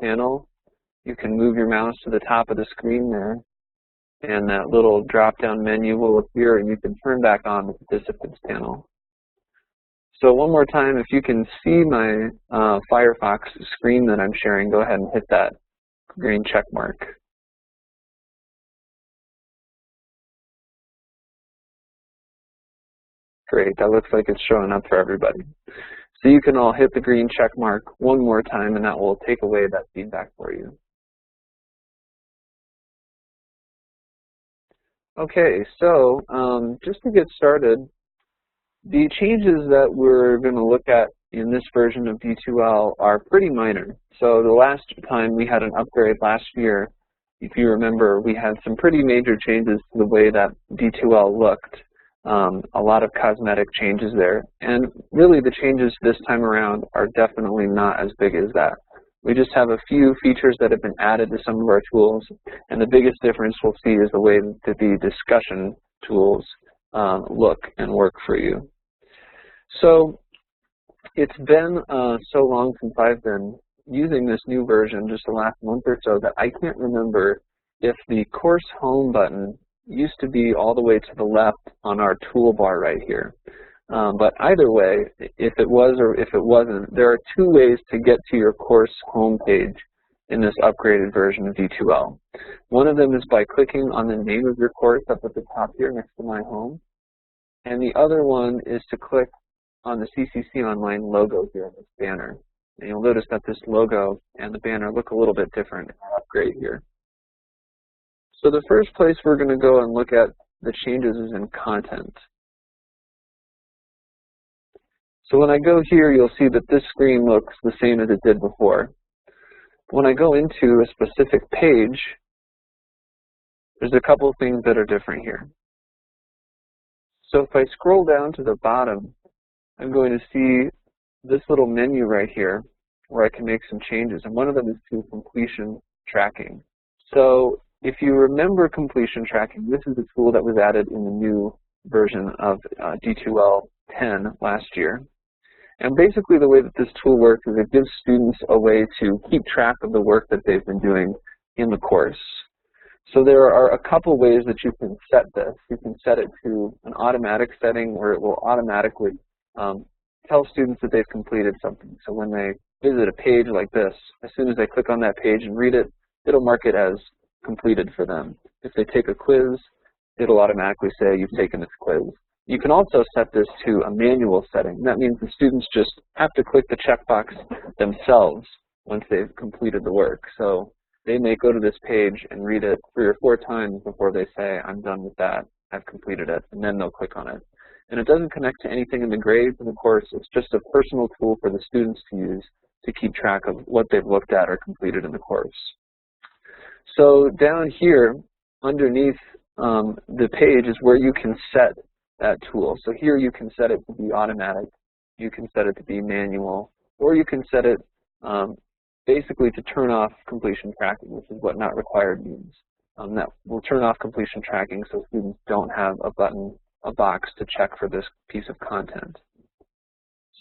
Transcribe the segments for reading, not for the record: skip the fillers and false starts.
panel, you can move your mouse to the top of the screen there, and that little drop-down menu will appear, and you can turn back on the participants panel. So one more time, if you can see my Firefox screen that I'm sharing, go ahead and hit that green check mark. Great, that looks like it's showing up for everybody. So you can all hit the green check mark one more time, and that will take away that feedback for you. Okay, so just to get started, the changes that we're going to look at in this version of D2L are pretty minor. So the last time we had an upgrade last year, if you remember, we had some pretty major changes to the way that D2L looked. A lot of cosmetic changes there. And really the changes this time around are definitely not as big as that. We just have a few features that have been added to some of our tools, and the biggest difference we'll see is the way that the discussion tools look and work for you. So it's been so long since I've been using this new version, just the last month or so, that I can't remember if the course home button used to be all the way to the left on our toolbar right here. But either way, if it was or if it wasn't, there are two ways to get to your course home page in this upgraded version of D2L. One of them is by clicking on the name of your course up at the top here next to My Home. And the other one is to click on the CCC Online logo here in this banner. And you'll notice that this logo and the banner look a little bit different in our upgrade here. So the first place we're going to go and look at the changes is in content. So when I go here, you'll see that this screen looks the same as it did before. When I go into a specific page, there's a couple of things that are different here. So if I scroll down to the bottom, I'm going to see this little menu right here where I can make some changes, and one of them is to completion tracking. So if you remember completion tracking, this is a tool that was added in the new version of D2L 10 last year. And basically the way that this tool works is it gives students a way to keep track of the work that they've been doing in the course. So there are a couple ways that you can set this. You can set it to an automatic setting where it will automatically tell students that they've completed something. So when they visit a page like this, as soon as they click on that page and read it, it'll mark it as completed for them. If they take a quiz, it'll automatically say you've taken this quiz. You can also set this to a manual setting. That means the students just have to click the checkbox themselves once they've completed the work. So they may go to this page and read it 3 or 4 times before they say, I'm done with that, I've completed it, and then they'll click on it. And it doesn't connect to anything in the grades of the course. It's just a personal tool for the students to use to keep track of what they've looked at or completed in the course. So down here, underneath the page is where you can set that tool. So here you can set it to be automatic, you can set it to be manual, or you can set it basically to turn off completion tracking, which is what not required means. That will turn off completion tracking so students don't have a button, a box to check for this piece of content.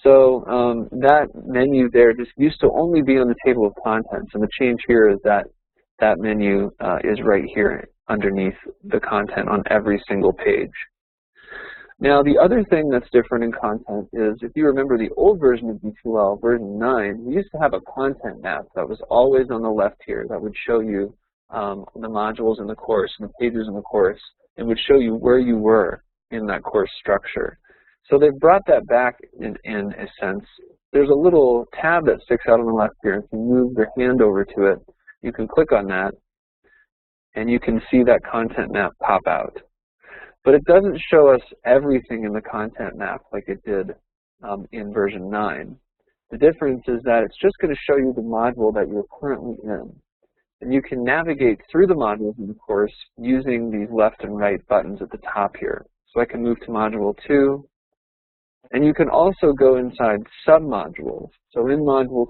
So that menu there just used to only be on the table of contents, and the change here is that that menu is right here underneath the content on every single page. Now, the other thing that's different in content is, if you remember the old version of D2L, version 9, we used to have a content map that was always on the left here that would show you the modules in the course and the pages in the course, and would show you where you were in that course structure. So they've brought that back in a sense. There's a little tab that sticks out on the left here. If you move your hand over to it, you can click on that, and you can see that content map pop out. But it doesn't show us everything in the content map like it did in version 9. The difference is that it's just going to show you the module that you're currently in. And you can navigate through the modules in the course using these left and right buttons at the top here. So I can move to Module 2. And you can also go inside submodules. So in Module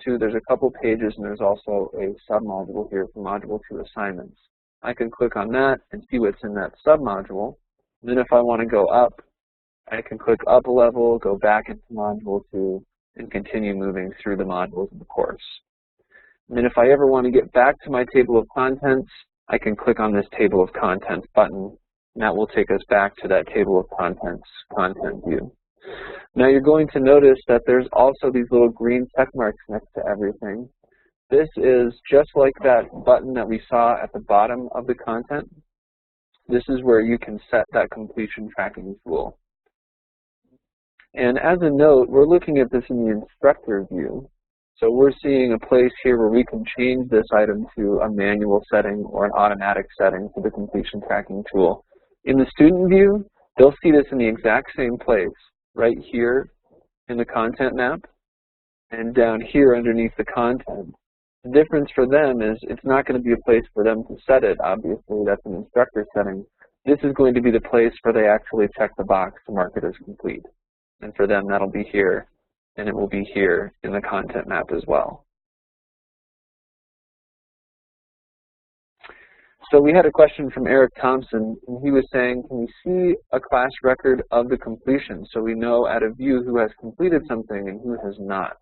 2, there's a couple pages, and there's also a submodule here for Module 2 assignments. I can click on that and see what's in that submodule. Then if I want to go up, I can click up a level, go back into Module 2, and continue moving through the modules of the course. And then if I ever want to get back to my table of contents, I can click on this table of contents button, and that will take us back to that table of contents content view. Now you're going to notice that there's also these little green check marks next to everything. This is just like that button that we saw at the bottom of the content. This is where you can set that completion tracking tool. And as a note, we're looking at this in the instructor view. So we're seeing a place here where we can change this item to a manual setting or an automatic setting for the completion tracking tool. In the student view, they'll see this in the exact same place, right here in the content map and down here underneath the content. The difference for them is it's not going to be a place for them to set it, obviously, that's an instructor setting. This is going to be the place where they actually check the box to mark it as complete. And for them, that'll be here, and it will be here in the content map as well. So we had a question from Eric Thompson, and he was saying, can we see a class record of the completion so we know at a view who has completed something and who has not?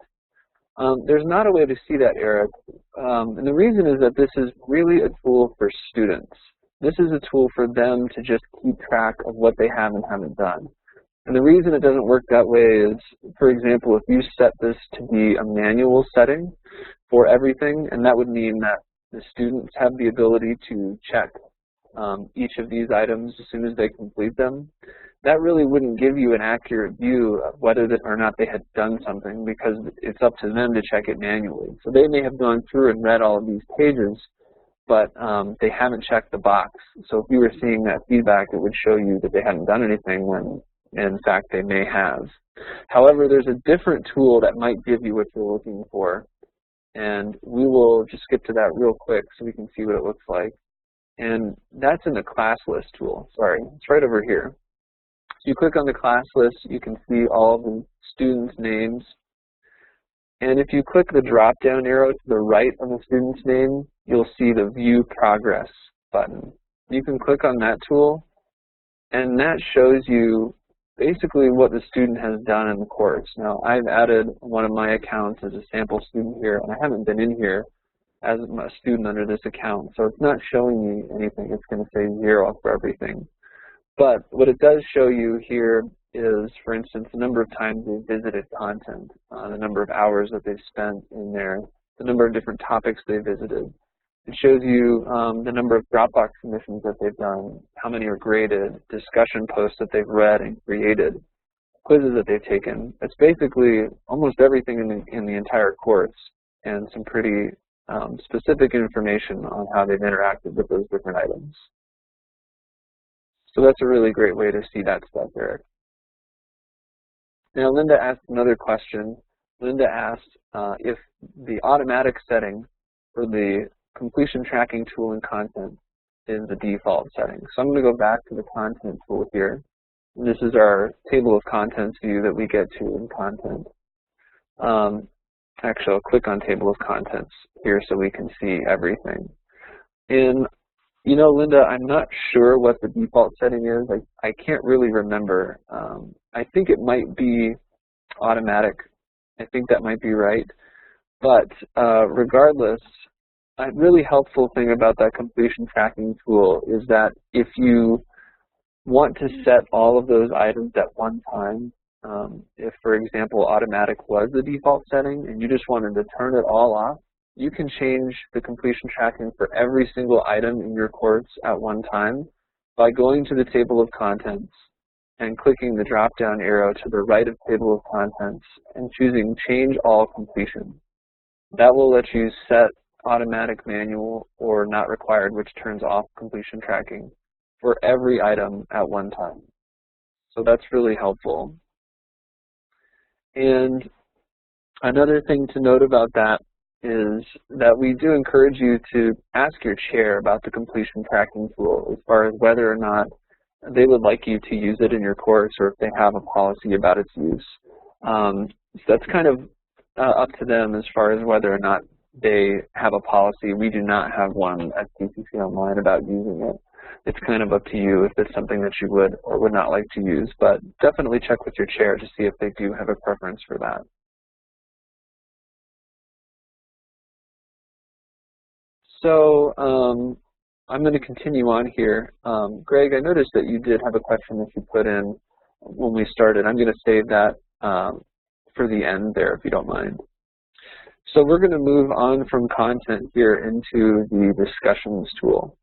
There's not a way to see that, Eric, and the reason is that this is really a tool for students. This is a tool for them to just keep track of what they have and haven't done. And the reason it doesn't work that way is, for example, if you set this to be a manual setting for everything, and that would mean that the students have the ability to check each of these items as soon as they complete them, that really wouldn't give you an accurate view of whether or not they had done something, because it's up to them to check it manually. So they may have gone through and read all of these pages, but they haven't checked the box. So if you were seeing that feedback, it would show you that they hadn't done anything when, in fact, they may have. However, there's a different tool that might give you what you're looking for, and we will just skip to that real quick so we can see what it looks like. And that's in the class list tool. Sorry, it's right over here. So you click on the class list, you can see all the students' names. And if you click the drop-down arrow to the right of the student's name, you'll see the View Progress button. You can click on that tool, and that shows you basically what the student has done in the course. Now, I've added one of my accounts as a sample student here, and I haven't been in here as a student under this account, so it's not showing me anything. It's going to say 0 for everything. But what it does show you here is, for instance, the number of times they've visited content, the number of hours that they've spent in there, the number of different topics they visited. It shows you the number of Dropbox submissions that they've done, how many are graded, discussion posts that they've read and created, quizzes that they've taken. It's basically almost everything in the entire course, and some pretty specific information on how they've interacted with those different items. So that's a really great way to see that stuff, Eric. Now, Linda asked another question. Linda asked if the automatic setting for the completion tracking tool in content is the default setting. So I'm going to go back to the content tool here. And this is our table of contents view that we get to in content. Actually, I'll click on table of contents here so we can see everything. And you know, Linda, I'm not sure what the default setting is. I can't really remember. I think it might be automatic. I think that might be right. But regardless, a really helpful thing about that completion tracking tool is that if you want to set all of those items at one time, if, for example, automatic was the default setting and you just wanted to turn it all off, you can change the completion tracking for every single item in your course at one time by going to the table of contents and clicking the drop-down arrow to the right of table of contents and choosing Change All Completion. That will let you set automatic, manual, or not required, which turns off completion tracking for every item at one time. So that's really helpful. And another thing to note about that is that we do encourage you to ask your chair about the completion tracking tool as far as whether or not they would like you to use it in your course or if they have a policy about its use. So that's kind of up to them as far as whether or not they have a policy. We do not have one at CCC Online about using it. It's kind of up to you if it's something that you would or would not like to use, but definitely check with your chair to see if they do have a preference for that. So I'm going to continue on here. Greg, I noticed that you did have a question that you put in when we started. I'm going to save that for the end there, if you don't mind. So we're going to move on from content here into the discussions tool.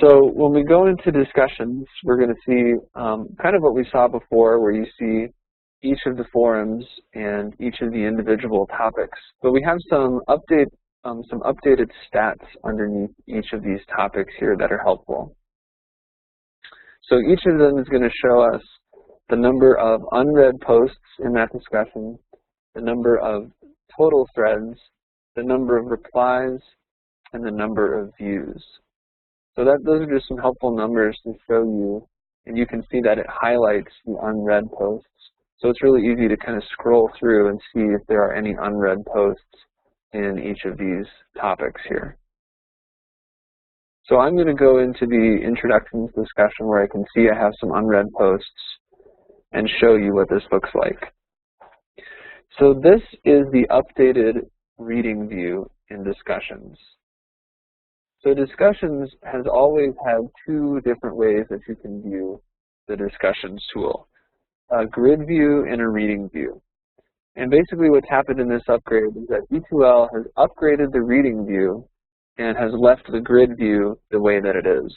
So when we go into discussions, we're going to see kind of what we saw before, where you see each of the forums and each of the individual topics. But we have some updated stats underneath each of these topics here that are helpful. So each of them is going to show us the number of unread posts in that discussion, the number of total threads, the number of replies, and the number of views. So those are just some helpful numbers to show you, and you can see that it highlights the unread posts. So it's really easy to kind of scroll through and see if there are any unread posts in each of these topics here. So I'm going to go into the introductions discussion where I can see I have some unread posts and show you what this looks like. So this is the updated reading view in discussions. So discussions has always had two different ways that you can view the discussions tool, a grid view and a reading view. And basically what's happened in this upgrade is that D2L has upgraded the reading view and has left the grid view the way that it is.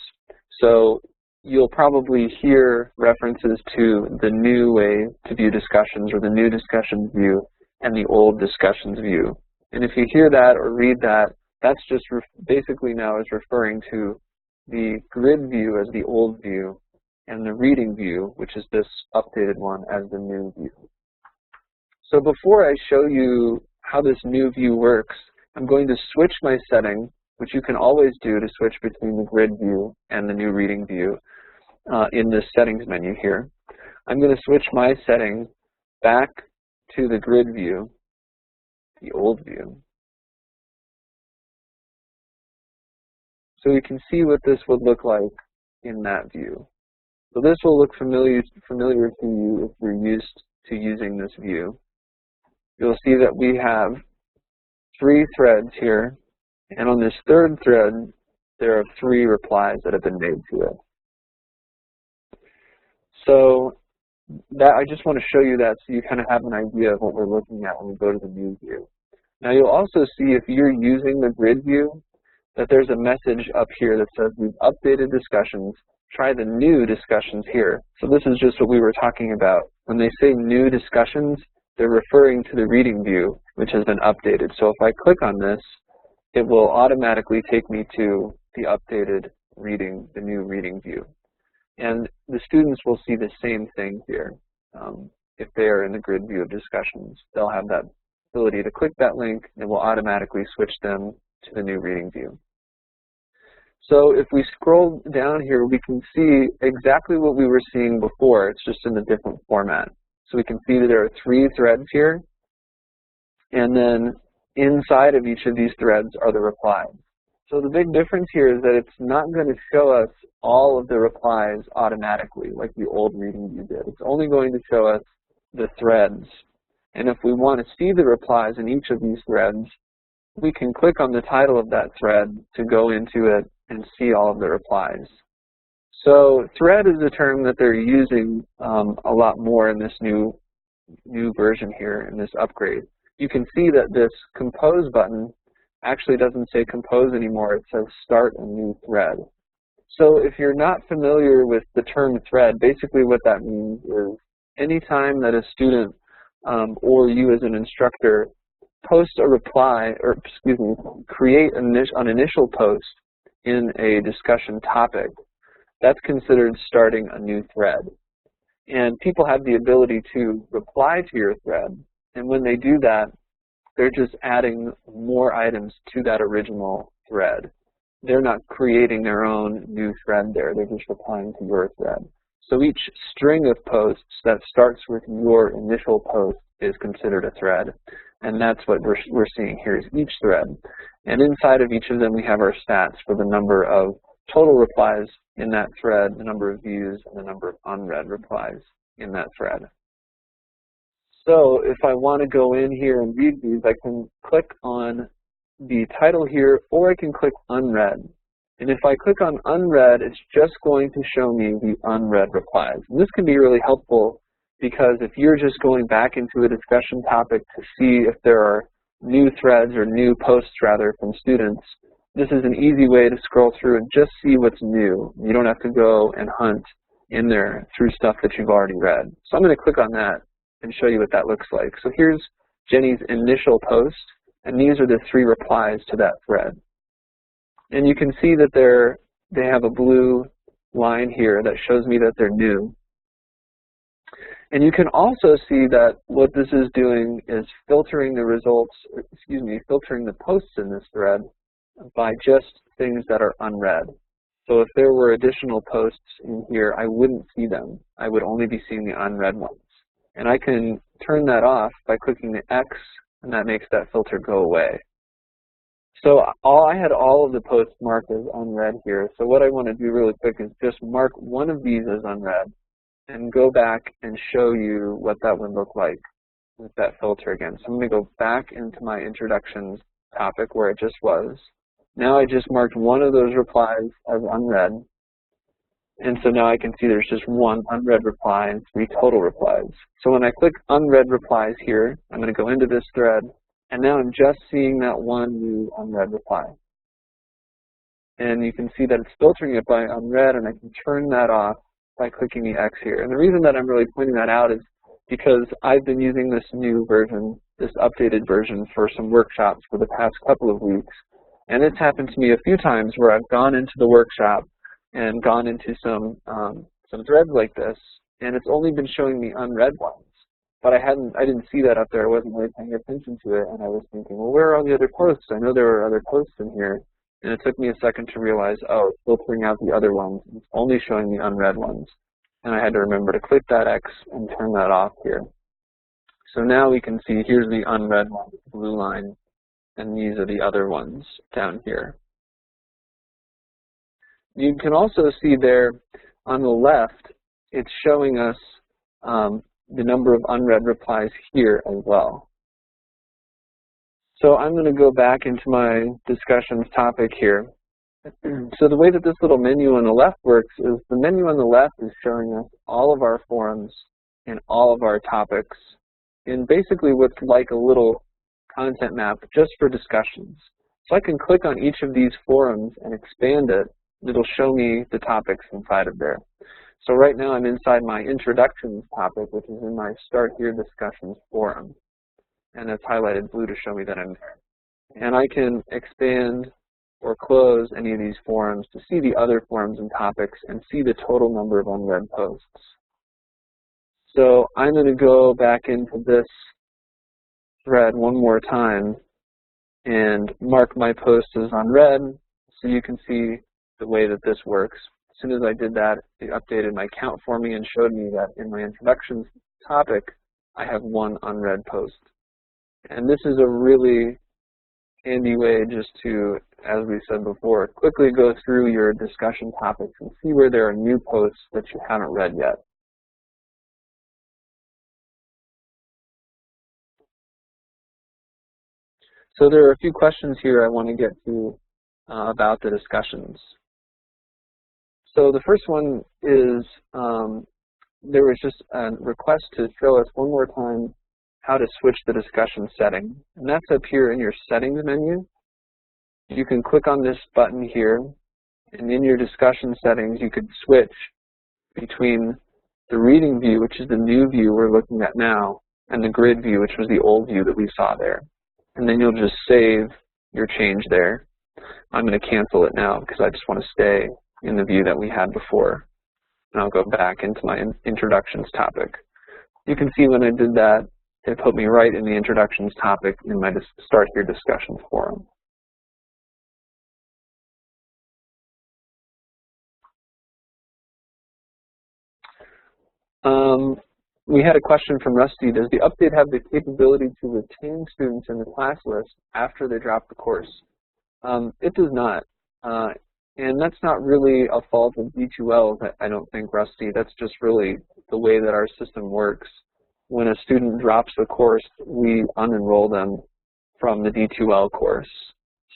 So you'll probably hear references to the new way to view discussions, or the new discussions view and the old discussions view. And if you hear that or read that, that's just basically now is referring to the grid view as the old view and the reading view, which is this updated one, as the new view. So before I show you how this new view works, I'm going to switch my setting, which you can always do to switch between the grid view and the new reading view in this settings menu here. I'm going to switch my setting back to the grid view, the old view. So you can see what this would look like in that view. So this will look familiar to you if you're used to using this view. You'll see that we have 3 threads here, and on this third thread, there are 3 replies that have been made to it. So that I just want to show you that so you kind of have an idea of what we're looking at when we go to the new view. Now you'll also see, if you're using the grid view, that there's a message up here that says we've updated discussions, try the new discussions here. So this is just what we were talking about. When they say new discussions, they're referring to the reading view, which has been updated. So if I click on this, it will automatically take me to the updated reading, the new reading view. And the students will see the same thing here. If they are in the grid view of discussions, they'll have that ability to click that link, and it will automatically switch them to the new reading view. So if we scroll down here, we can see exactly what we were seeing before. It's just in a different format. So we can see that there are 3 threads here, and then inside of each of these threads are the replies. So the big difference here is that it's not going to show us all of the replies automatically like the old reading view did. It's only going to show us the threads. And if we want to see the replies in each of these threads, we can click on the title of that thread to go into it and see all of the replies. So thread is a term that they're using a lot more in this new version here, in this upgrade. You can see that this compose button actually doesn't say compose anymore. It says start a new thread. So if you're not familiar with the term thread, basically what that means is anytime that a student or you as an instructor post a reply, or excuse me, create an initial post in a discussion topic, that's considered starting a new thread. And people have the ability to reply to your thread, and when they do that, they're just adding more items to that original thread. They're not creating their own new thread there, they're just replying to your thread. So each string of posts that starts with your initial post is considered a thread. And that's what we're seeing here, is each thread. And inside of each of them, we have our stats for the number of total replies in that thread, the number of views, and the number of unread replies in that thread. So if I want to go in here and read these, I can click on the title here, or I can click unread. And if I click on unread, it's just going to show me the unread replies. And this can be really helpful because if you're just going back into a discussion topic to see if there are new threads or new posts rather from students, this is an easy way to scroll through and just see what's new. You don't have to go and hunt in there through stuff that you've already read. So I'm going to click on that and show you what that looks like. So here's Jenny's initial post, and these are the 3 replies to that thread. And you can see that they have a blue line here that shows me that they're new. And you can also see that what this is doing is filtering the results, filtering the posts in this thread by just things that are unread. So if there were additional posts in here, I wouldn't see them. I would only be seeing the unread ones. And I can turn that off by clicking the X, and that makes that filter go away. So I had all of the posts marked as unread here. So what I want to do really quick is just mark one of these as unread and go back and show you what that would look like with that filter again. So I'm going to go back into my introductions topic where it just was. Now I just marked one of those replies as unread. And so now I can see there's just 1 unread reply and 3 total replies. So when I click unread replies here, I'm going to go into this thread, and now I'm just seeing that 1 new unread reply. And you can see that it's filtering it by unread, and I can turn that off by clicking the X here. And the reason that I'm really pointing that out is because I've been using this new version, this updated version, for some workshops for the past couple of weeks. And it's happened to me a few times where I've gone into the workshop and gone into some threads like this, and it's only been showing me unread ones. But I didn't see that up there. I wasn't really paying attention to it, and I was thinking, well, where are all the other posts? I know there were other posts in here. And it took me a second to realize, oh, it's filtering out the other ones. It's only showing the unread ones. And I had to remember to click that X and turn that off here. So now we can see here's the unread one, blue line, and these are the other ones down here. You can also see there on the left, it's showing us the number of unread replies here as well. So I'm going to go back into my discussions topic here. So the way that this little menu on the left works is the menu on the left is showing us all of our forums and all of our topics in basically what's like a little content map just for discussions. So I can click on each of these forums and expand it. It'll show me the topics inside of there. So right now I'm inside my introductions topic, which is in my Start Here Discussions forum. And it's highlighted blue to show me that I'm there. And I can expand or close any of these forums to see the other forums and topics and see the total number of unread posts. So I'm going to go back into this thread one more time and mark my post as unread so you can see the way that this works. As soon as I did that, it updated my count for me and showed me that in my introductions topic, I have 1 unread post. And this is a really handy way just to, as we said before, quickly go through your discussion topics and see where there are new posts that you haven't read yet. So there are a few questions here I want to get to about the discussions. So the first one is there was just a request to show us one more time how to switch the discussion setting. And that's up here in your settings menu. You can click on this button here, and in your discussion settings you could switch between the reading view, which is the new view we're looking at now, and the grid view, which was the old view that we saw there. And then you'll just save your change there. I'm going to cancel it now because I just want to stay in the view that we had before. And I'll go back into my introductions topic. You can see when I did that, it put me right in the introductions topic in my Start Here Discussions forum. We had a question from Rusty. Does the update have the capability to retain students in the class list after they drop the course? It does not. And that's not really a fault of D2L, I don't think, Rusty. That's just really the way that our system works. when a student drops the course, we unenroll them from the D2L course.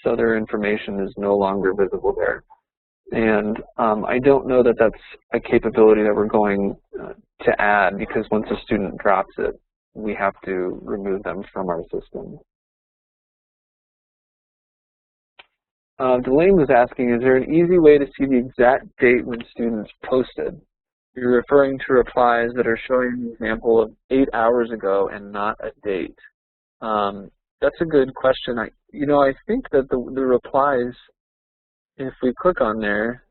So their information is no longer visible there. And I don't know that that's a capability that we're going to add, because once a student drops it, we have to remove them from our system. Delane was asking, is there an easy way to see the exact date when students posted? You're referring to replies that are showing an example of 8 hours ago and not a date. That's a good question. I think that the replies, if we click on there,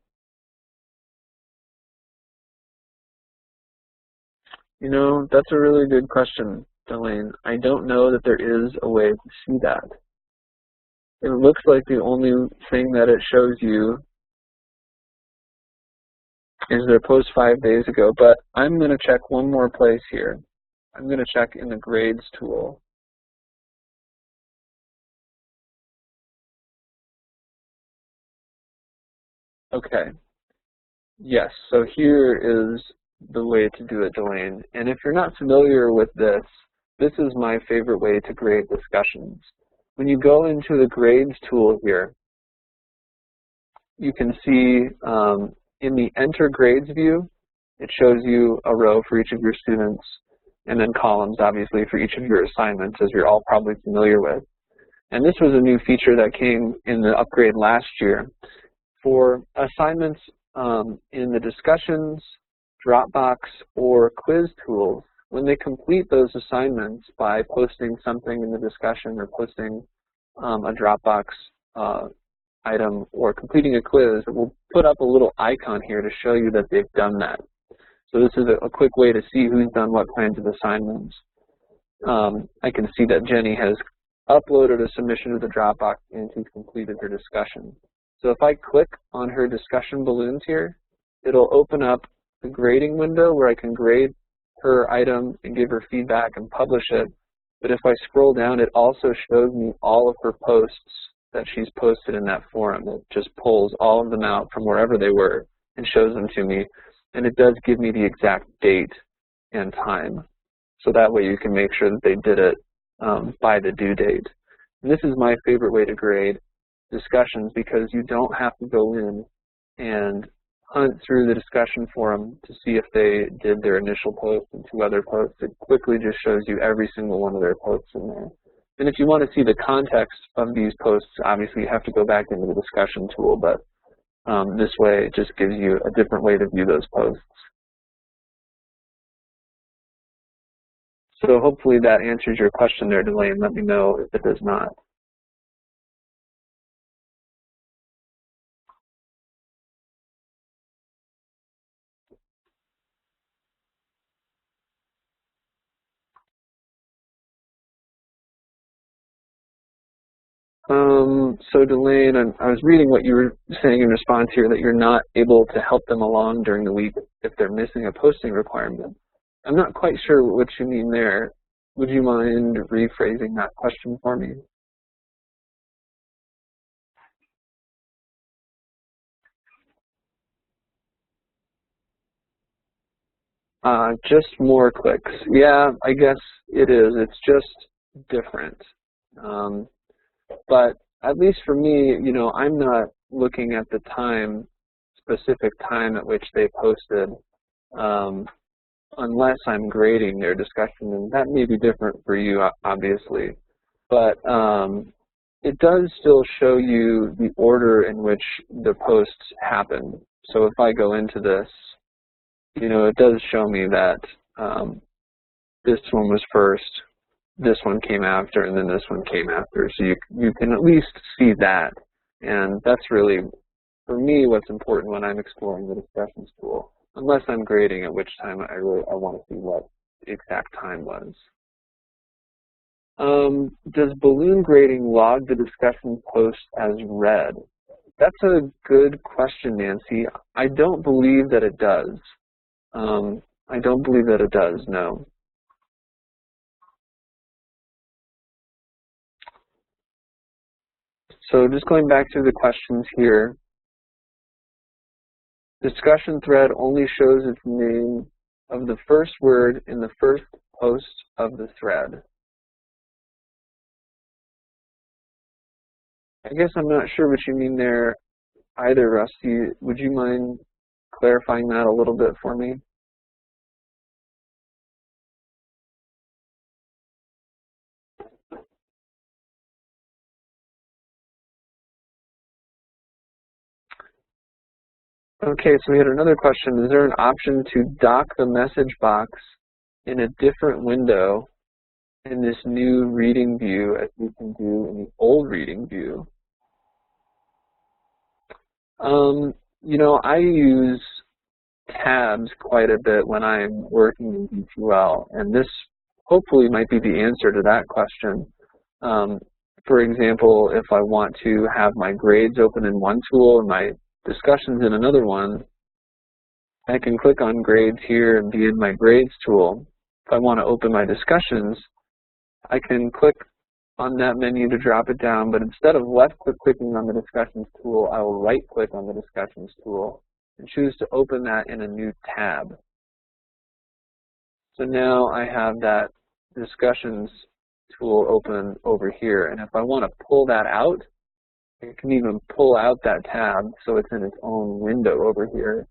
that's a really good question, Delane. I don't know that there is a way to see that. It looks like the only thing that it shows you is their post 5 days ago, but I'm going to check one more place here. I'm going to check in the grades tool. Okay. Yes, so here is the way to do it, Delane. And if you're not familiar with this, this is my favorite way to grade discussions. When you go into the grades tool here, you can see in the Enter Grades view, it shows you a row for each of your students, and then columns, obviously, for each of your assignments, as you're all probably familiar with. And this was a new feature that came in the upgrade last year. For assignments in the discussions, Dropbox, or quiz tools, when they complete those assignments by posting something in the discussion or posting a Dropbox item or completing a quiz, it will put up a little icon here to show you that they've done that. So this is a quick way to see who's done what kinds of assignments. I can see that Jenny has uploaded a submission to the Dropbox and she's completed her discussion. So if I click on her discussion balloons here, it'll open up the grading window where I can grade her item and give her feedback and publish it. But if I scroll down, it also shows me all of her posts that she's posted in that forum. It just pulls all of them out from wherever they were and shows them to me. And it does give me the exact date and time. So that way you can make sure that they did it by the due date. And this is my favorite way to grade discussions, because you don't have to go in and hunt through the discussion forum to see if they did their initial post and 2 other posts. It quickly just shows you every single one of their posts in there. And if you want to see the context of these posts, obviously you have to go back into the discussion tool, but this way it just gives you a different way to view those posts. So hopefully that answers your question there, Delane. Let me know if it does not. So Delane, I was reading what you were saying in response here, that you're not able to help them along during the week if they're missing a posting requirement. I'm not quite sure what you mean there. Would you mind rephrasing that question for me? Just more clicks. Yeah, I guess it is. It's just different. But at least for me, I'm not looking at the specific time at which they posted, unless I'm grading their discussion, and that may be different for you, obviously. But it does still show you the order in which the posts happened. So if I go into this, it does show me that this one was first, this one came after, and then this one came after. So you can at least see that. And that's really, for me, what's important when I'm exploring the discussions tool, unless I'm grading, at which time I want to see what the exact time was. Does balloon grading log the discussion post as read? That's a good question, Nancy. I don't believe that it does. I don't believe that it does, no. So just going back to the questions here, discussion thread only shows its name of the first word in the first post of the thread. I guess I'm not sure what you mean there either, Rusty. Would you mind clarifying that a little bit for me? Okay, so we had another question. Is there an option to dock the message box in a different window in this new reading view as we can do in the old reading view? You know, I use tabs quite a bit when I'm working in D2L, and this hopefully might be the answer to that question. For example, if I want to have my grades open in one tool and my discussions in another one, I can click on grades here and be in my grades tool. If I want to open my discussions, I can click on that menu to drop it down, but instead of clicking on the discussions tool, I will right click on the discussions tool and choose to open that in a new tab. So now I have that discussions tool open over here, and if I want to pull that out, I can even pull out that tab so it's in its own window over here.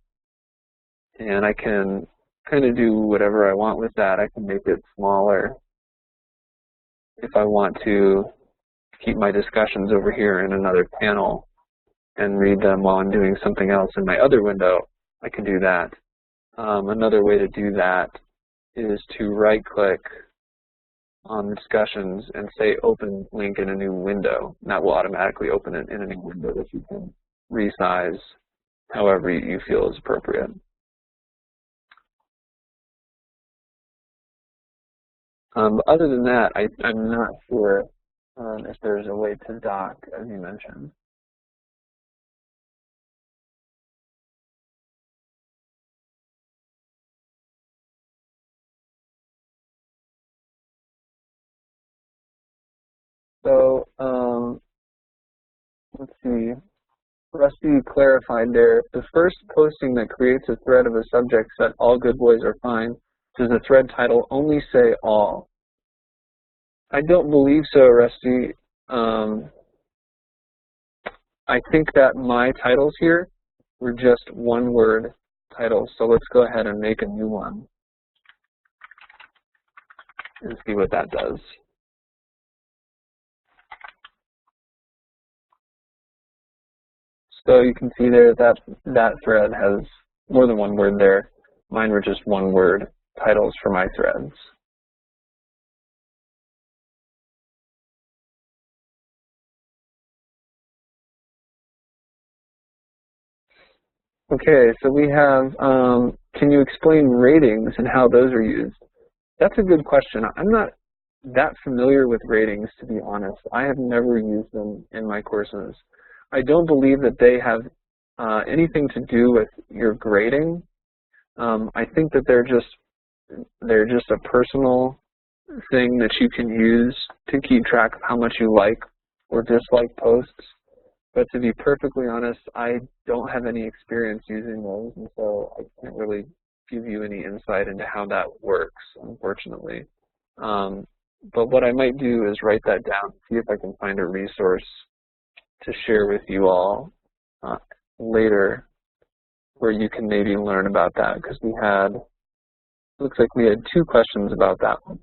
And I can kind of do whatever I want with that. I can make it smaller if I want to keep my discussions over here in another panel and read them while I'm doing something else in my other window. I can do that. Another way to do that is to right-click on discussions and say open link in a new window. And that will automatically open it in a new window that you can resize however you feel is appropriate. Other than that, I'm not sure if there's a way to dock, as you mentioned. So let's see. Rusty clarified there. The first posting that creates a thread of a subject set, all good boys are fine, does the thread title only say all? I don't believe so, Rusty. I think that my titles here were just one-word titles. So let's go ahead and make a new one and see what that does. So you can see there that that thread has more than one word there. Mine were just one-word titles for my threads. Okay, so we have, can you explain ratings and how those are used? That's a good question. I'm not that familiar with ratings, to be honest. I have never used them in my courses. I don't believe that they have anything to do with your grading. I think that they're just a personal thing that you can use to keep track of how much you like or dislike posts. But to be perfectly honest, I don't have any experience using those, and so I can't really give you any insight into how that works, unfortunately. But what I might do is write that down, see if I can find a resource to share with you all later where you can maybe learn about that, because we had, looks like we had 2 questions about that one.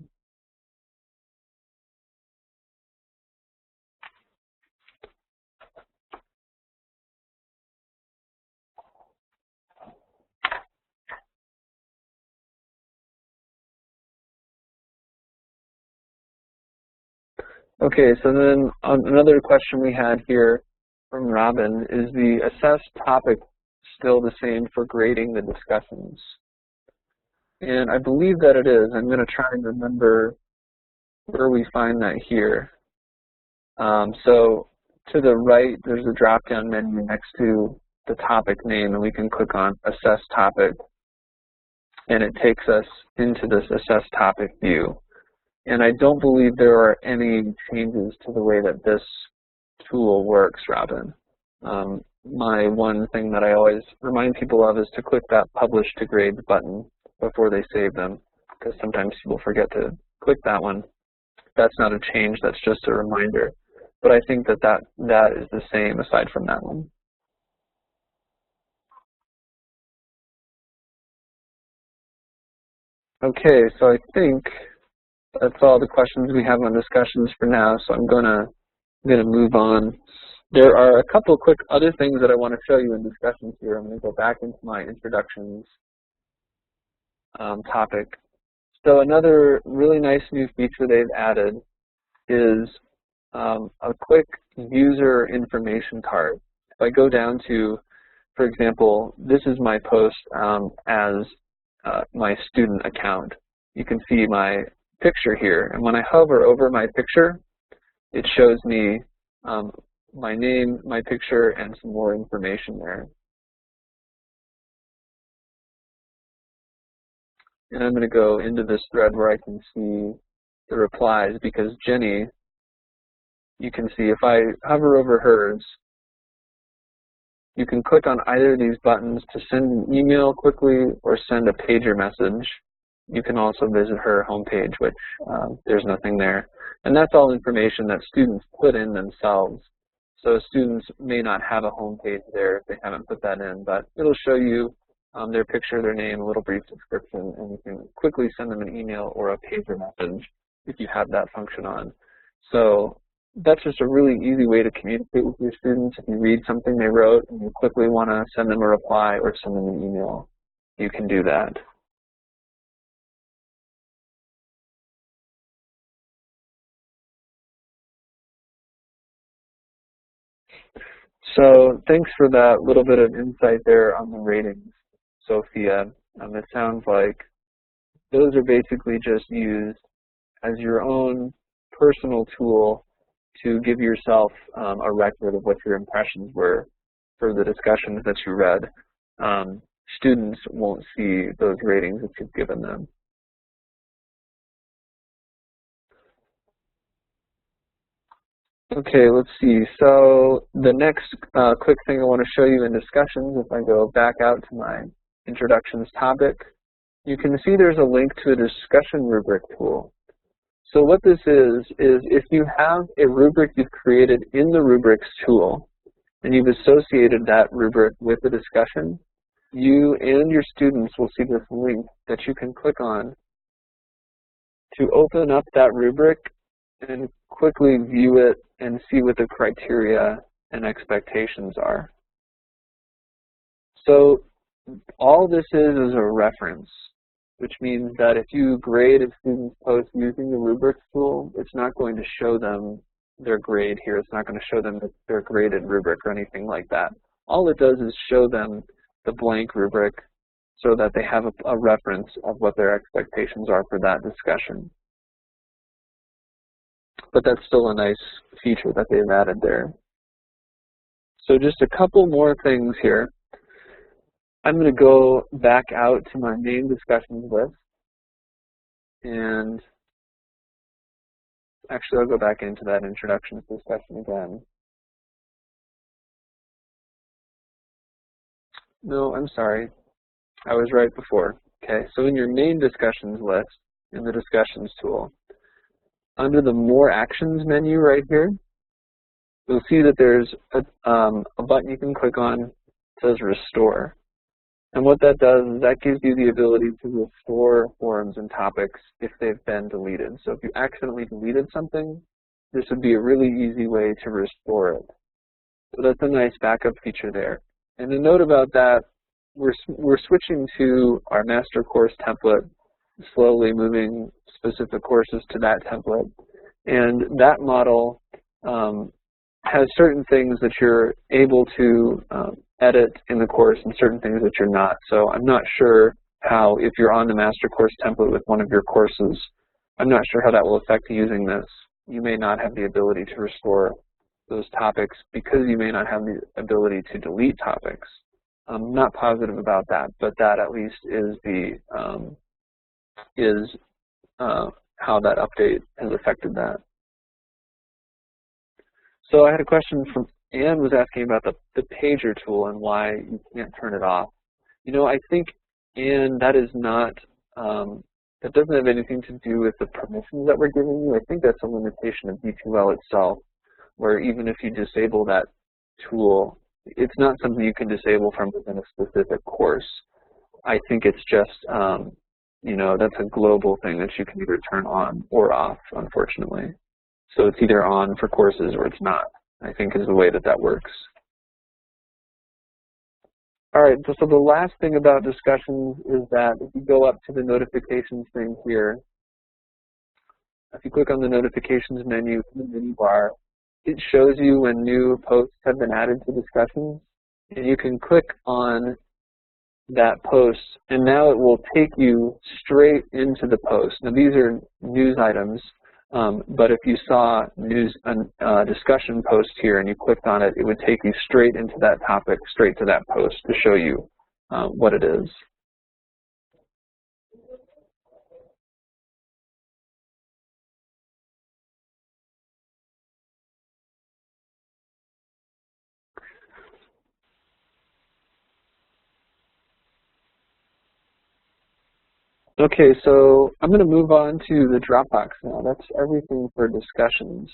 Okay, so then another question we had here from Robin, is the assessed topic still the same for grading the discussions? And I believe that it is. I'm going to try and remember where we find that here. So to the right, there's a drop-down menu next to the topic name, and we can click on Assess Topic, and it takes us into this Assess Topic view. And I don't believe there are any changes to the way that this tool works, Robin. My one thing that I always remind people of is to click that Publish to Grades button before they save them. because sometimes people forget to click that one. That's not a change, that's just a reminder. But I think that that is the same aside from that one. Okay, so I think that's all the questions we have on discussions for now, so I'm gonna move on. There are a couple quick other things that I want to show you in discussions here. I'm going to go back into my introductions topic. So another really nice new feature they've added is a quick user information card. If I go down to, for example, this is my post as my student account. You can see my picture here, and when I hover over my picture, it shows me my name, my picture, and some more information there. And I'm going to go into this thread where I can see the replies, because Jenny, you can see if I hover over hers, you can click on either of these buttons to send an email quickly or send a pager message. You can also visit her homepage, which there's nothing there. And that's all information that students put in themselves. So students may not have a homepage there if they haven't put that in, but it'll show you their picture, their name, a little brief description, and you can quickly send them an email or a pager message if you have that function on. So that's just a really easy way to communicate with your students. If you read something they wrote and you quickly want to send them a reply or send them an email, you can do that. So thanks for that little bit of insight there on the ratings, Sophia. It sounds like those are basically just used as your own personal tool to give yourself a record of what your impressions were for the discussions that you read. Students won't see those ratings that you've given them. Okay, let's see. So the next quick thing I want to show you in discussions, if I go back out to my introductions topic, you can see there's a link to a discussion rubric tool. So what this is if you have a rubric you've created in the rubrics tool, and you've associated that rubric with the discussion, you and your students will see this link that you can click on to open up that rubric and quickly view it and see what the criteria and expectations are. So all this is a reference, which means that if you grade a student's post using the rubrics tool, it's not going to show them their grade here. It's not going to show them their graded rubric or anything like that. All it does is show them the blank rubric so that they have a reference of what their expectations are for that discussion. But that's still a nice feature that they've added there. So just a couple more things here. I'm going to go back out to my main discussions list, and actually I'll go back into that introductions discussion again. No, I'm sorry. I was right before. Okay, so in your main discussions list, in the discussions tool, under the More Actions menu right here, you'll see that there's a button you can click on that says Restore. And what that does is that gives you the ability to restore forums and topics if they've been deleted. So if you accidentally deleted something, this would be a really easy way to restore it. So that's a nice backup feature there. And a note about that, we're switching to our master course template, slowly moving specific courses to that template. And that model has certain things that you're able to edit in the course and certain things that you're not. So I'm not sure how, if you're on the master course template with one of your courses, I'm not sure how that will affect using this. You may not have the ability to restore those topics because you may not have the ability to delete topics. I'm not positive about that, but that at least is the how that update has affected that. So I had a question from Anne, was asking about the pager tool and why you can't turn it off. You know, I think, Anne, that is not It doesn't have anything to do with the permissions that we're giving you. I think that's a limitation of D2L itself, where even if you disable that tool, it's not something you can disable from within a specific course. I think it's just, you know, that's a global thing that you can either turn on or off, unfortunately. So it's either on for courses or it's not, I think is the way that that works. All right, so the last thing about discussions is that if you go up to the notifications thing here, if you click on the notifications menu in the menu bar, it shows you when new posts have been added to discussions, and you can click on that post, and now it will take you straight into the post. Now these are news items, but if you saw news discussion post here and you clicked on it, it would take you straight into that topic, straight to that post to show you what it is. Okay, so I'm going to move on to the Dropbox now. That's everything for discussions.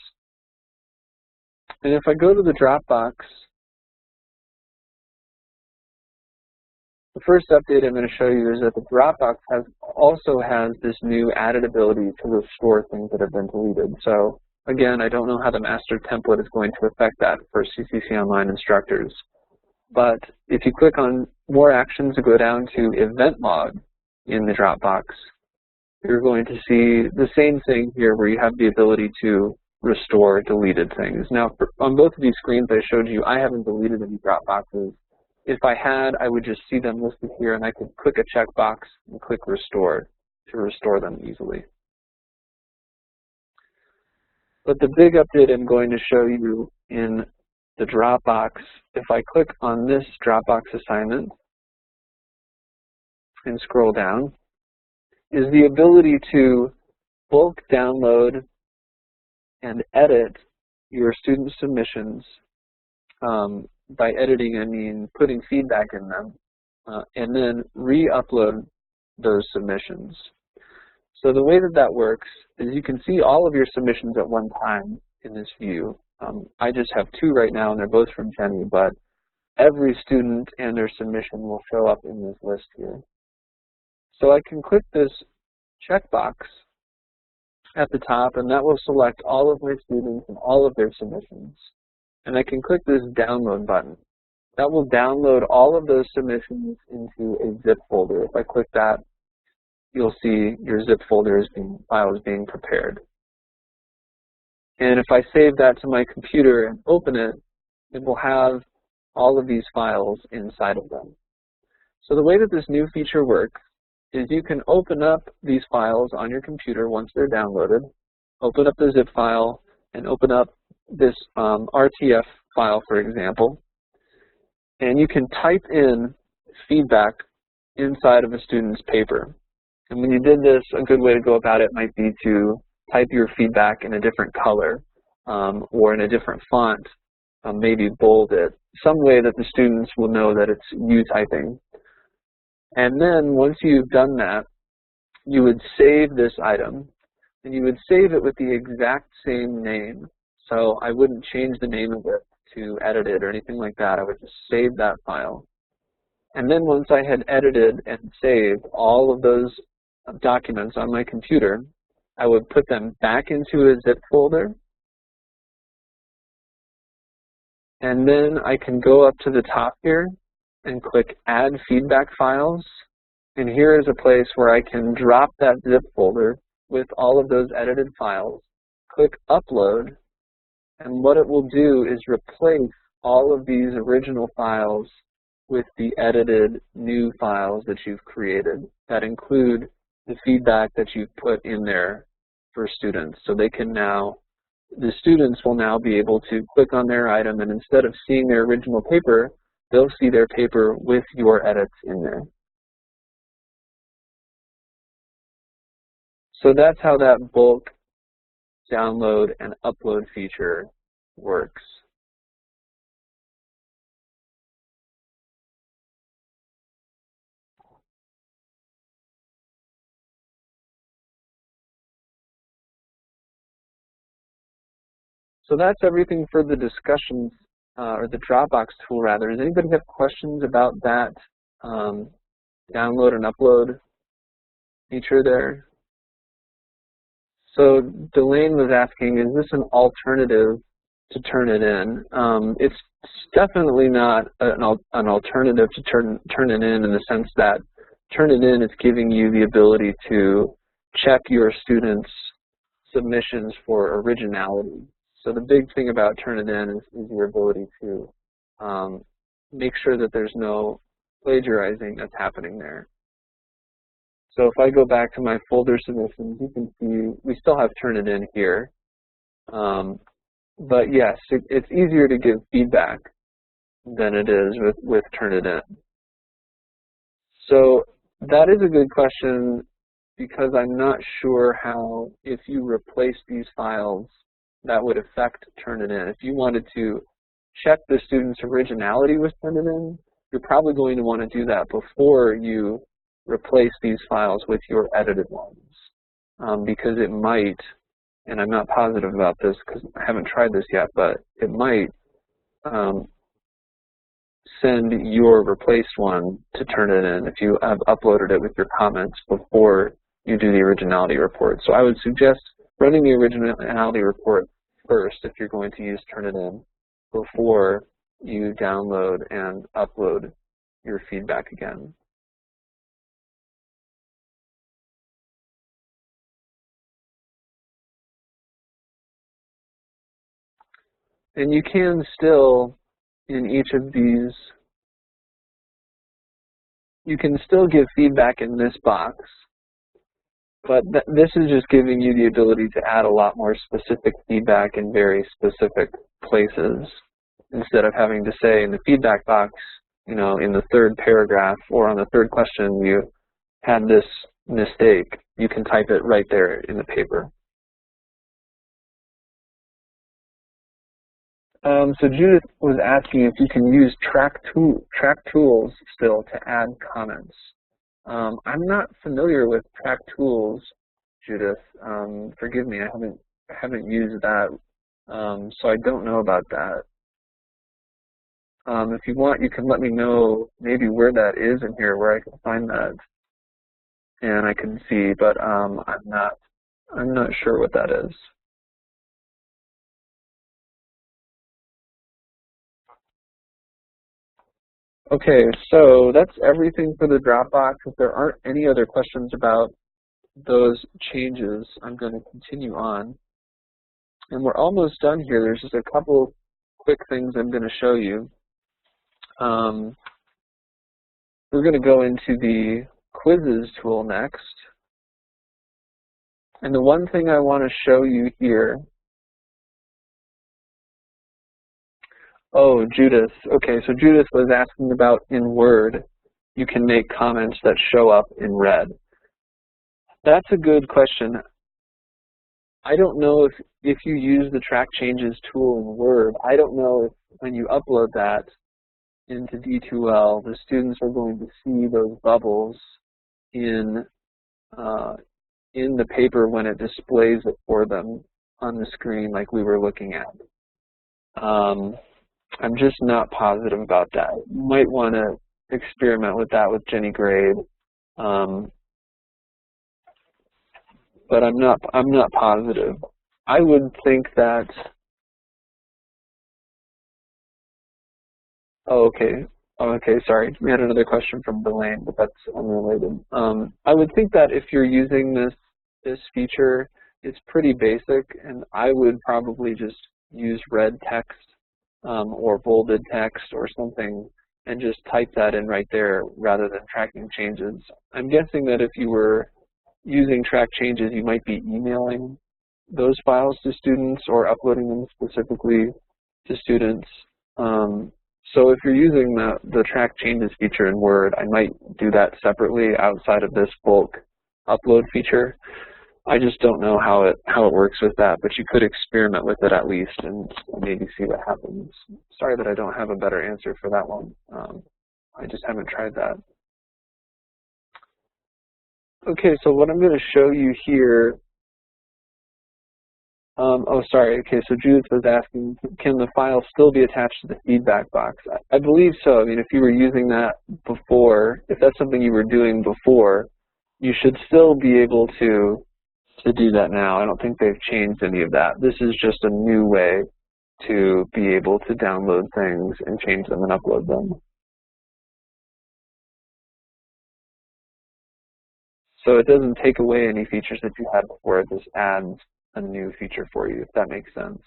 And if I go to the Dropbox, the first update I'm going to show you is that the Dropbox also has this new added ability to restore things that have been deleted. So again, I don't know how the master template is going to affect that for CCC Online instructors. But if you click on more actions and go down to event log in the Dropbox, you're going to see the same thing here where you have the ability to restore deleted things. Now, on both of these screens I showed you, I haven't deleted any Dropboxes. If I had, I would just see them listed here, and I could click a checkbox and click restore to restore them easily. But the big update I'm going to show you in the Dropbox, if I click on this Dropbox assignment and scroll down, is the ability to bulk download and edit your student submissions. By editing, I mean putting feedback in them, and then re-upload those submissions. So the way that that works is you can see all of your submissions at one time in this view. I just have 2 right now, and they're both from Jenny, but every student and their submission will show up in this list here. So I can click this checkbox at the top, and that will select all of my students and all of their submissions. And I can click this download button. That will download all of those submissions into a zip folder. If I click that, you'll see your zip folder file is being prepared. And if I save that to my computer and open it, it will have all of these files inside of them. So the way that this new feature works is you can open up these files on your computer once they're downloaded, open up the zip file, and open up this RTF file, for example, and you can type in feedback inside of a student's paper. And when you did this, a good way to go about it might be to type your feedback in a different color or in a different font, maybe bold it, some way that the students will know that it's you typing. And then once you've done that, you would save this item, and you would save it with the exact same name. So I wouldn't change the name of it to edit it or anything like that. I would just save that file. And then once I had edited and saved all of those documents on my computer, I would put them back into a zip folder. And then I can go up to the top here and click Add Feedback Files. And here is a place where I can drop that zip folder with all of those edited files, click Upload, and what it will do is replace all of these original files with the edited new files that you've created that include the feedback that you've put in there for students. So they can now, the students will now be able to click on their item, and instead of seeing their original paper, they'll see their paper with your edits in there. So that's how that bulk download and upload feature works. So that's everything for the discussions, or the Dropbox tool rather. Does anybody have questions about that download and upload feature there? So Delane was asking, is this an alternative to Turnitin? It's definitely not an alternative to Turnitin in the sense that Turnitin is giving you the ability to check your students' submissions for originality. So the big thing about Turnitin is your ability to make sure that there's no plagiarizing that's happening there. So if I go back to my folder submissions, you can see we still have Turnitin here. But yes, it's easier to give feedback than it is with Turnitin. So that is a good question because I'm not sure how, if you replace these files, that would affect Turnitin. If you wanted to check the student's originality with Turnitin, you're probably going to want to do that before you replace these files with your edited ones, because it might, and I'm not positive about this because I haven't tried this yet, but it might send your replaced one to Turnitin if you have uploaded it with your comments before you do the originality report. So I would suggest running the originality report first if you're going to use Turnitin before you download and upload your feedback again. And you can still, in each of these, you can still give feedback in this box, but this is just giving you the ability to add a lot more specific feedback in very specific places, instead of having to say in the feedback box, you know, in the third paragraph or on the third question, you had this mistake. You can type it right there in the paper. So Judith was asking if you can use track tools still to add comments. I'm not familiar with track tools, Judith. Forgive me, I haven't used that, so I don't know about that. If you want, you can let me know maybe where that is in here, where I can find that, and I can see. But I'm not sure what that is. Okay, so that's everything for the Dropbox. If there aren't any other questions about those changes, I'm going to continue on. And we're almost done here. There's just a couple quick things I'm going to show you. We're going to go into the quizzes tool next. And the one thing I want to show you here, oh, Judith. Okay, so Judith was asking about in Word, you can make comments that show up in red. That's a good question. I don't know if you use the track changes tool in Word, I don't know if when you upload that into D2L, the students are going to see those bubbles in the paper when it displays it for them on the screen like we were looking at. I'm just not positive about that. You might want to experiment with that with Jenny Grade, but I'm not positive. I would think that. Oh, okay. Oh, okay, sorry. We had another question from Delane, but that's unrelated. I would think that if you're using this feature, it's pretty basic, and I would probably just use red text or bolded text or something and just type that in right there rather than tracking changes. I'm guessing that if you were using track changes, you might be emailing those files to students or uploading them specifically to students. So if you're using the track changes feature in Word, I might do that separately outside of this bulk upload feature. I just don't know how it works with that, but you could experiment with it at least and maybe see what happens. Sorry that I don't have a better answer for that one. I just haven't tried that. Okay, so what I'm going to show you here Oh, sorry. Okay, so Judith was asking, can the file still be attached to the feedback box? I believe so. I mean, if you were using that before, if that's something you were doing before, you should still be able to do that now. I don't think they've changed any of that. This is just a new way to be able to download things and change them and upload them. So it doesn't take away any features that you had before, it just adds a new feature for you, if that makes sense.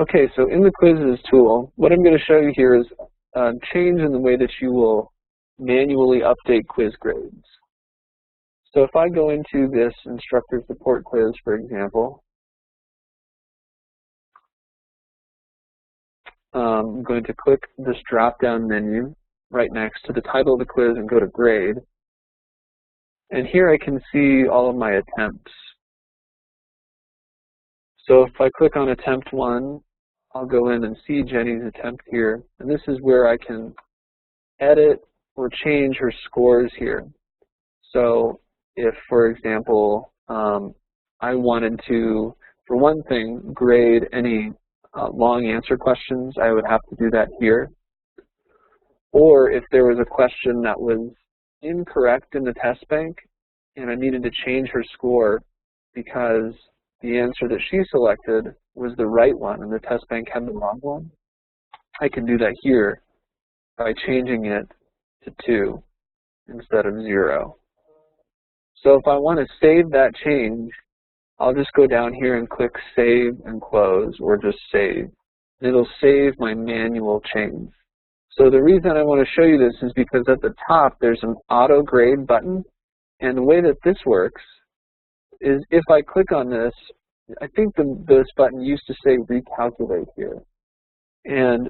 Okay, so in the quizzes tool, what I'm going to show you here is a change in the way that you will manually update quiz grades. So if I go into this instructor support quiz, for example, I'm going to click this drop-down menu right next to the title of the quiz and go to grade. And here I can see all of my attempts. So if I click on attempt 1, I'll go in and see Jenny's attempt here. And this is where I can edit or change her scores here. So if, for example, I wanted to, for one thing, grade any long answer questions, I would have to do that here. Or if there was a question that was incorrect in the test bank and I needed to change her score because the answer that she selected was the right one and the test bank had the wrong one, I can do that here by changing it to 2 instead of 0. So if I want to save that change, I'll just go down here and click Save and Close, or just Save. It'll save my manual change. So the reason I want to show you this is because at the top there's an Auto Grade button, and the way that this works is if I click on this, I think this button used to say Recalculate here, and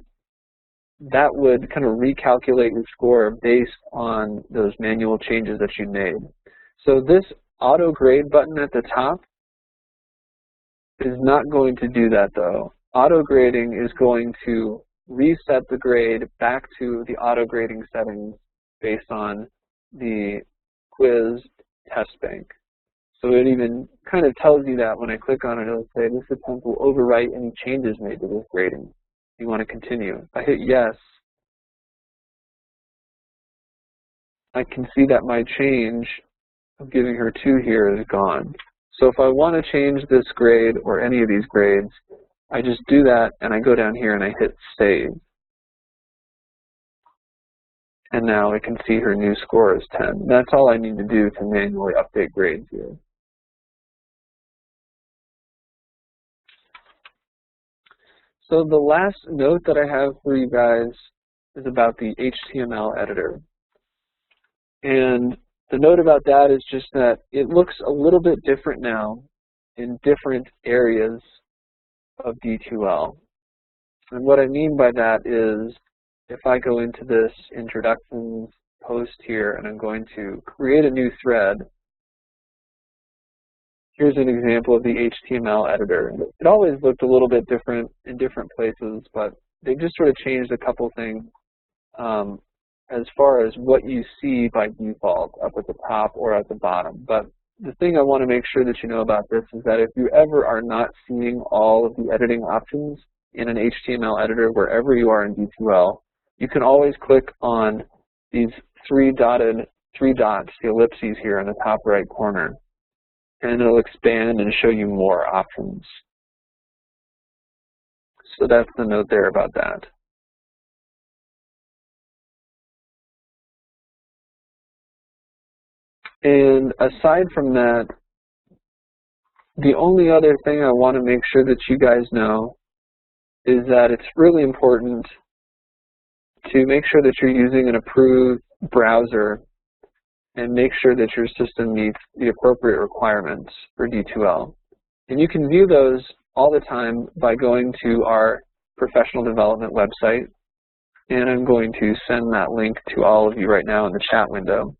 that would kind of recalculate your score based on those manual changes that you made. So this Auto Grade button at the top is not going to do that though. Auto grading is going to reset the grade back to the auto grading settings based on the quiz test bank. So it even kind of tells you that when I click on it, it'll say this attempt will overwrite any changes made to this grading. You want to continue. If I hit yes, I can see that my change of giving her 2 here is gone. So if I want to change this grade or any of these grades, I just do that and I go down here and I hit Save. And now I can see her new score is 10. That's all I need to do to manually update grades here. So the last note that I have for you guys is about the HTML editor. And the note about that is just that it looks a little bit different now in different areas of D2L. And what I mean by that is if I go into this introductions post here and I'm going to create a new thread, here's an example of the HTML editor. It always looked a little bit different in different places, but they just sort of changed a couple things as far as what you see by default up at the top or at the bottom. But the thing I want to make sure that you know about this is that if you ever are not seeing all of the editing options in an HTML editor wherever you are in D2L, you can always click on these three dots, the ellipses here in the top right corner, and it'll expand and show you more options. So that's the note there about that. And aside from that, the only other thing I want to make sure that you guys know is that it's really important to make sure that you're using an approved browser and make sure that your system meets the appropriate requirements for D2L. And you can view those all the time by going to our professional development website. And I'm going to send that link to all of you right now in the chat window.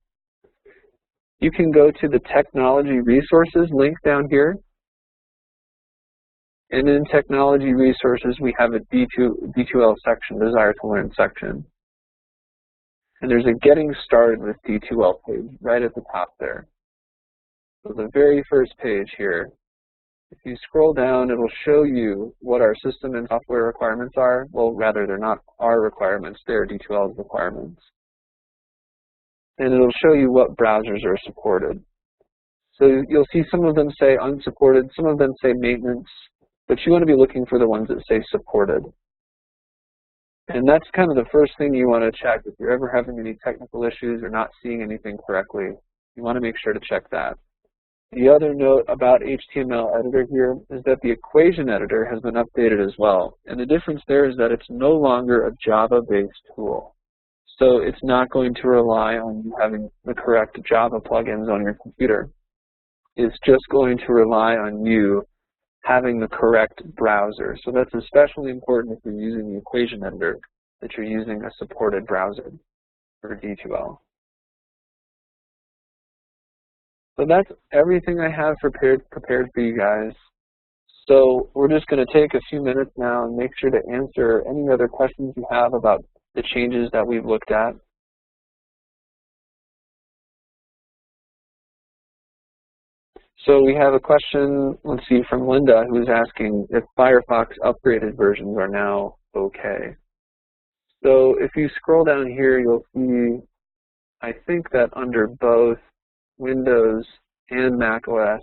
You can go to the technology resources link down here, And in technology resources, we have a D2L section, desire to learn section. And there's a getting started with D2L page right at the top there. So the very first page here, if you scroll down, it'll show you what our system and software requirements are. Well, rather, they're not our requirements, they're D2L's requirements. And it'll show you what browsers are supported. So you'll see some of them say unsupported, some of them say maintenance, but you want to be looking for the ones that say supported. And that's kind of the first thing you want to check. If you're ever having any technical issues or not seeing anything correctly, you want to make sure to check that. The other note about HTML editor here is that the equation editor has been updated as well. And the difference there is that it's no longer a Java-based tool. So it's not going to rely on you having the correct Java plugins on your computer. It's just going to rely on you having the correct browser. So that's especially important if you're using the equation editor, that you're using a supported browser for D2L. So that's everything I have prepared for you guys. So we're just going to take a few minutes now and make sure to answer any other questions you have about the changes that we've looked at. So we have a question, let's see, from Linda, who's asking if Firefox upgraded versions are now okay. So if you scroll down here, you'll see, I think that under both Windows and Mac OS,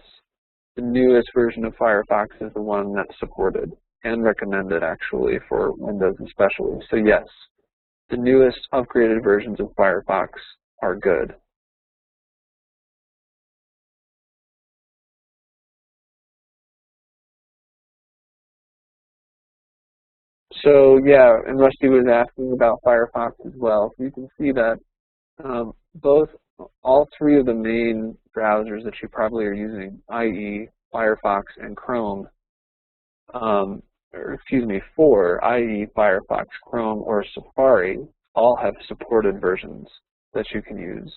the newest version of Firefox is the one that's supported and recommended, actually, for Windows especially. So yes, the newest upgraded versions of Firefox are good. So yeah, and Rusty was asking about Firefox as well. So you can see that all three of the main browsers that you probably are using, i.e. Firefox and Chrome, four, i.e. Firefox, Chrome, or Safari, all have supported versions that you can use.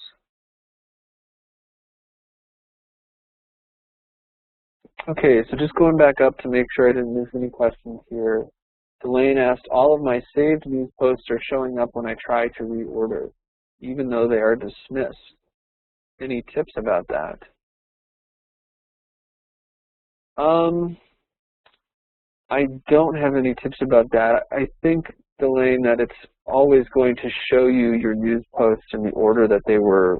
Okay, so just going back up to make sure I didn't miss any questions here. Delane asked, all of my saved news posts are showing up when I try to reorder, even though they are dismissed. Any tips about that? I don't have any tips about that. I think, Delane, that it's always going to show you your news posts in the order that they were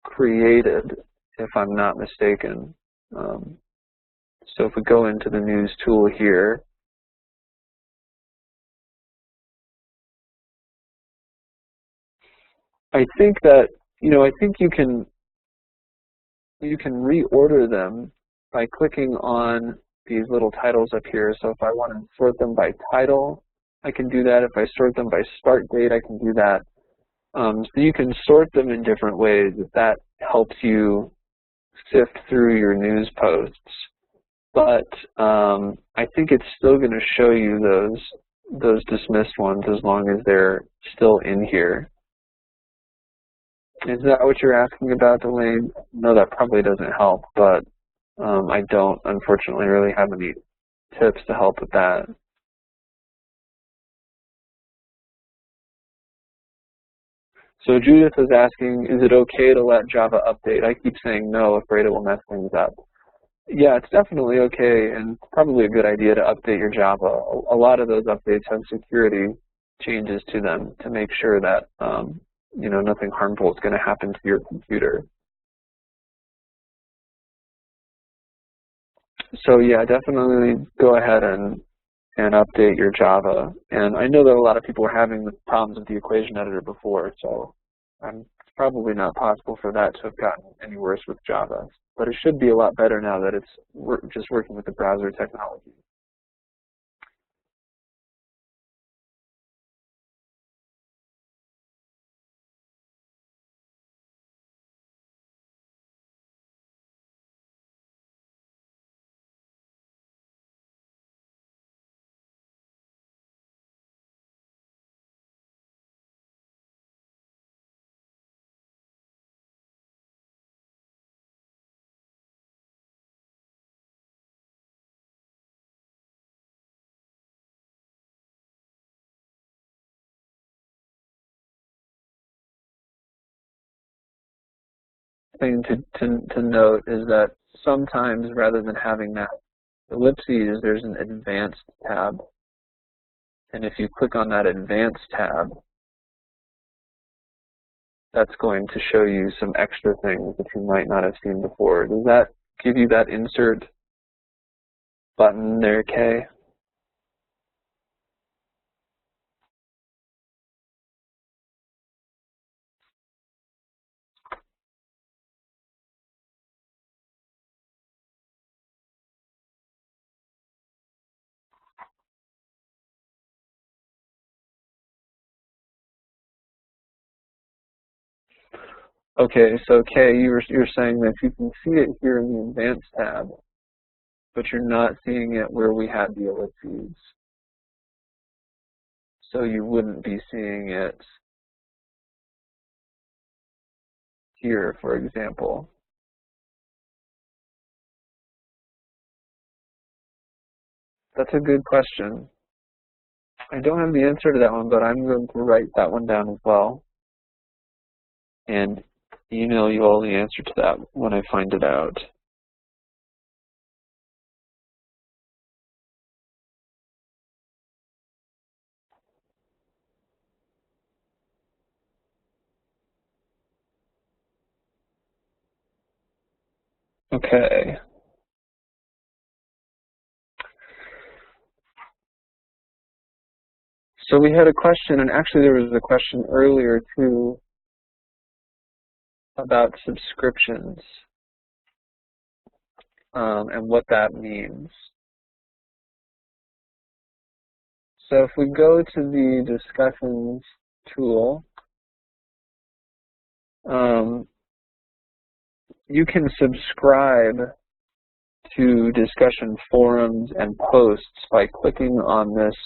created, if I'm not mistaken. So if we go into the news tool here, I think that, I think you can reorder them by clicking on these little titles up here. So if I want to sort them by title, I can do that. If I sort them by start date, I can do that. So you can sort them in different ways if that helps you sift through your news posts. But I think it's still going to show you those dismissed ones as long as they're still in here. Is that what you're asking about, Delane? No, that probably doesn't help, but I don't, unfortunately, really have any tips to help with that. So Judith is asking, is it okay to let Java update? I keep saying no, afraid it will mess things up. Yeah, it's definitely okay, and probably a good idea to update your Java. A lot of those updates have security changes to them to make sure that nothing harmful is going to happen to your computer. So yeah, definitely go ahead and update your Java. And I know that a lot of people were having the problems with the equation editor before, so it's probably not possible for that to have gotten any worse with Java. But it should be a lot better now that it's just working with the browser technology. thing to note is that sometimes rather than having that ellipses, there's an advanced tab. And if you click on that advanced tab, that's going to show you some extra things that you might not have seen before. Does that give you that insert button there, Kay? Okay, so Kay, you're saying that you can see it here in the advanced tab, but you're not seeing it where we had the ellipses. So you wouldn't be seeing it here, for example. That's a good question. I don't have the answer to that one, but I'm going to write that one down as well and email you all the answer to that when I find it out. Okay. So we had a question, and actually there was a question earlier too about subscriptions and what that means. So if we go to the discussions tool, you can subscribe to discussion forums and posts by clicking on this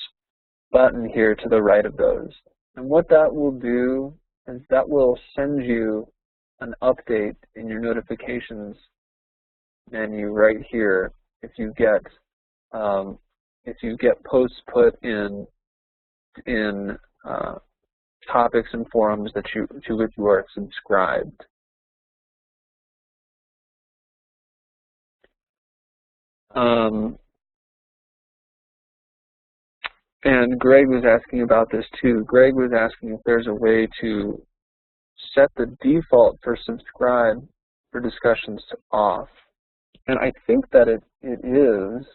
button here to the right of those. And what that will do is that will send you an update in your notifications menu right here if you get posts put in topics and forums that to which you are subscribed. And Greg was asking about this too. Greg was asking if there's a way to set the default for subscribe for discussions to off. And I think that it is.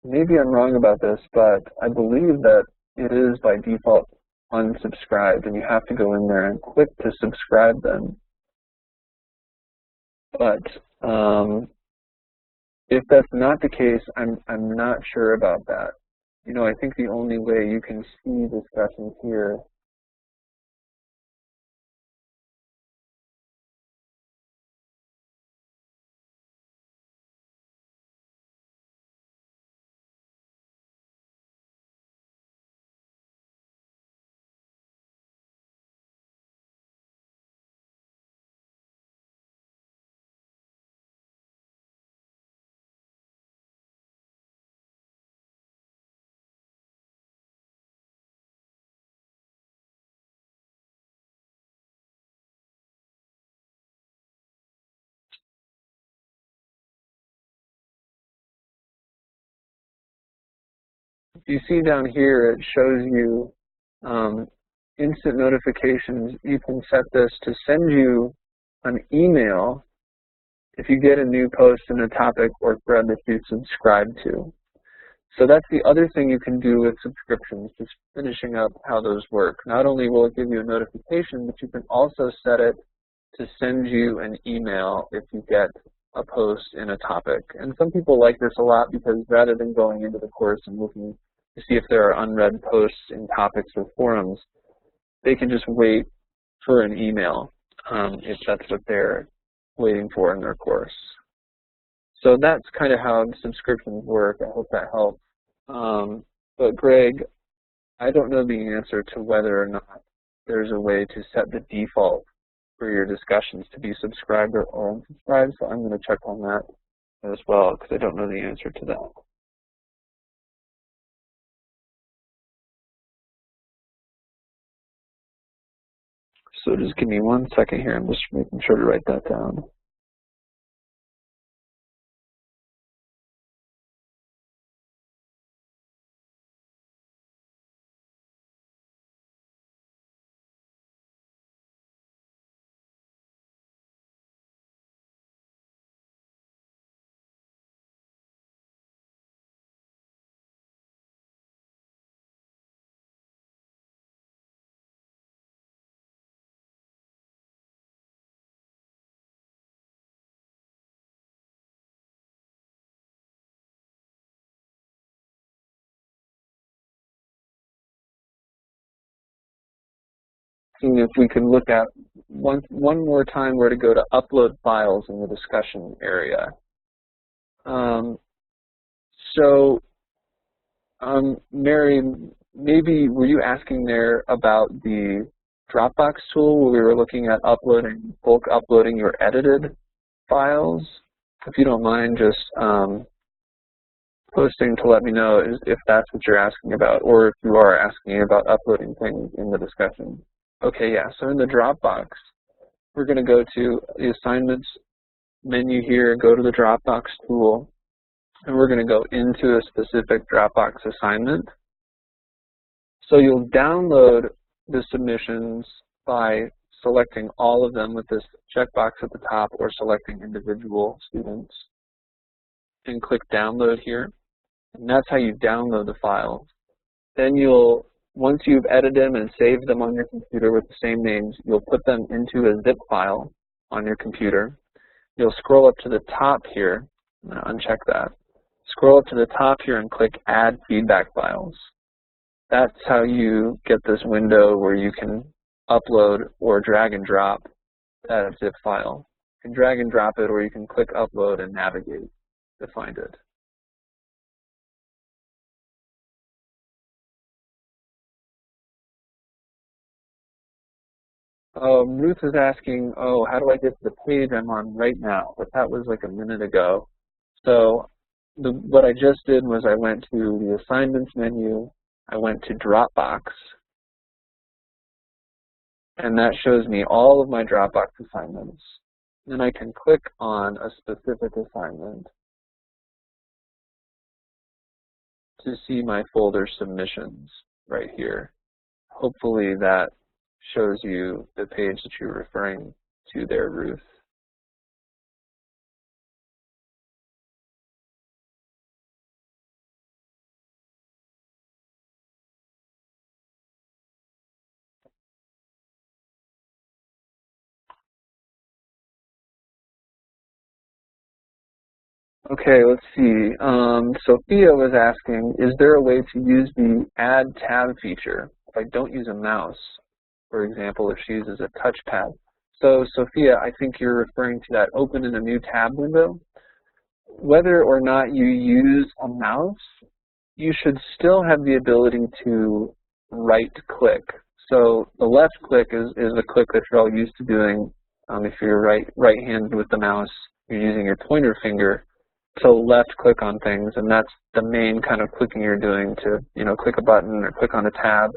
Maybe I'm wrong about this, but I believe that it is by default unsubscribed, and you have to go in there and click to subscribe them. But if that's not the case, I'm not sure about that. You know, I think the only way you can see discussions here you see down here, it shows you instant notifications. You can set this to send you an email if you get a new post in a topic or thread that you subscribe to. So that's the other thing you can do with subscriptions, just finishing up how those work. Not only will it give you a notification, but you can also set it to send you an email if you get a post in a topic. And some people like this a lot because rather than going into the course and looking to see if there are unread posts in topics or forums, they can just wait for an email if that's what they're waiting for in their course. So that's kind of how subscriptions work. I hope that helps. But Greg, I don't know the answer to whether or not there's a way to set the default for your discussions to be subscribed or unsubscribed, so I'm going to check on that as well because I don't know the answer to that. So just give me 1 second here. I'm just making sure to write that down. Seeing if we can look at one more time where to go to upload files in the discussion area. Mary, maybe were you asking there about the Dropbox tool where we were looking at bulk uploading your edited files? If you don't mind just posting to let me know if that's what you're asking about, or if you are asking about uploading things in the discussion. Okay, yeah, so in the Dropbox, we're going to go to the assignments menu here, go to the Dropbox tool, and we're going to go into a specific Dropbox assignment. So you'll download the submissions by selecting all of them with this checkbox at the top, or selecting individual students, and click download here. And that's how you download the files. Then once you've edited them and saved them on your computer with the same names, you'll put them into a zip file on your computer. You'll scroll up to the top here, uncheck that. Scroll up to the top here and click Add Feedback Files. That's how you get this window where you can upload or drag and drop that zip file. You can drag and drop it, or you can click Upload and navigate to find it. Ruth is asking, how do I get to the page I'm on right now? But that was like a minute ago. So what I just did was I went to the assignments menu, I went to Dropbox, and that shows me all of my Dropbox assignments. Then I can click on a specific assignment to see my folder submissions right here. Hopefully that shows you the page that you're referring to there, Ruth. Okay, let's see. Sophia was asking, is there a way to use the Add Tab feature if I don't use a mouse, for example, if she uses a touchpad? So Sophia, I think you're referring to that open in a new tab window. Whether or not you use a mouse, you should still have the ability to right-click. So the left click is a click that you're all used to doing. If you're right-handed with the mouse, you're using your pointer finger to left click on things, and that's the main kind of clicking you're doing to, click a button or click on a tab.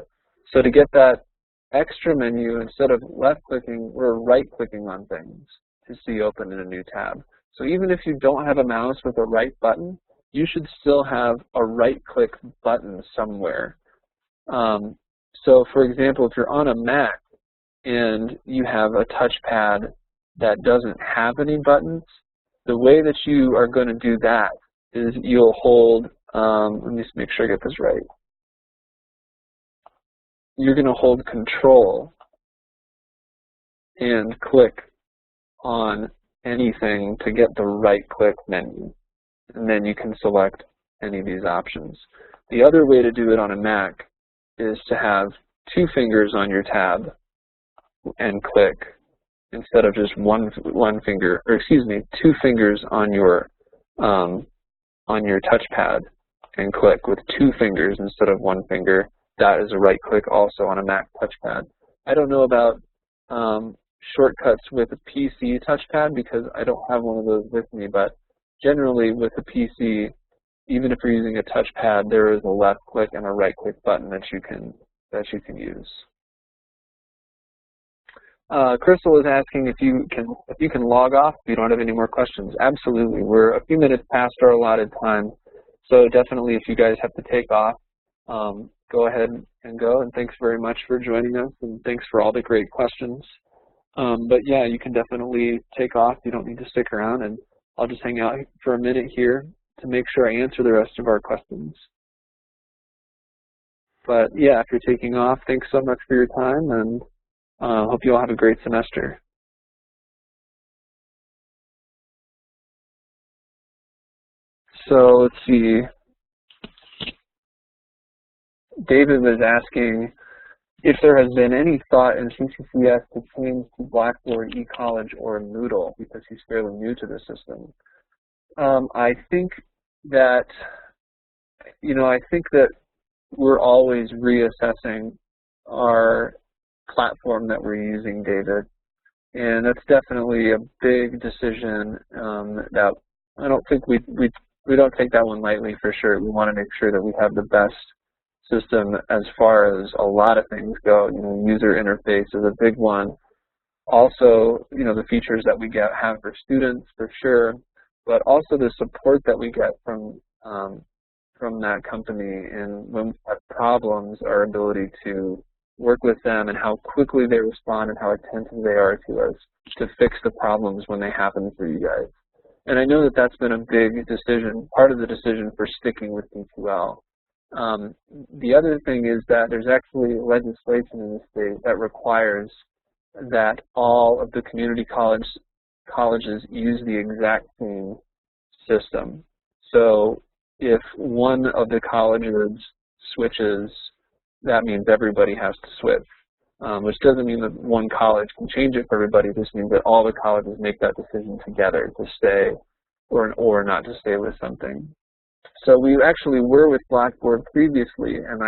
So to get that extra menu, instead of left clicking, we're right clicking on things to see open in a new tab. So even if you don't have a mouse with a right button, you should still have a right click button somewhere. So for example, if you're on a Mac and you have a touchpad that doesn't have any buttons, the way that you are going to do that is you'll hold, let me just make sure I get this right. You're going to hold Control and click on anything to get the right-click menu, and then you can select any of these options. The other way to do it on a Mac is to have two fingers on your tab and click, instead of just one finger, or excuse me, two fingers on your touchpad and click with two fingers instead of one finger. That is a right click also on a Mac touchpad. I don't know about shortcuts with a PC touchpad because I don't have one of those with me, but generally with a PC, even if you're using a touchpad, there is a left click and a right click button that you can use. Crystal is asking if you can log off if you don't have any more questions. Absolutely. We're a few minutes past our allotted time, so definitely if you guys have to take off, go ahead and go. And thanks very much for joining us, and thanks for all the great questions. But yeah, you can definitely take off. You don't need to stick around, and I'll just hang out for a minute here to make sure I answer the rest of our questions. But yeah, if you're taking off, thanks so much for your time, and hope you all have a great semester. So let's see. David was asking if there has been any thought in CCCS to change to Blackboard, eCollege, or Moodle, because he's fairly new to the system. I think that, I think that we're always reassessing our platform that we're using, David. And that's definitely a big decision that I don't think we don't take that one lightly for sure. We want to make sure that we have the best system as far as a lot of things go. User interface is a big one. Also, the features that we have for students for sure, but also the support that we get from that company, and when we have problems, our ability to work with them and how quickly they respond and how attentive they are to us to fix the problems when they happen for you guys. And I know that that's been a big decision, part of the decision for sticking with D2L. The other thing is that there's actually legislation in the state that requires that all of the community colleges use the exact same system. So if one of the colleges switches, that means everybody has to switch, which doesn't mean that one college can change it for everybody. This means that all the colleges make that decision together to stay or not to stay with something. So we actually were with Blackboard previously, and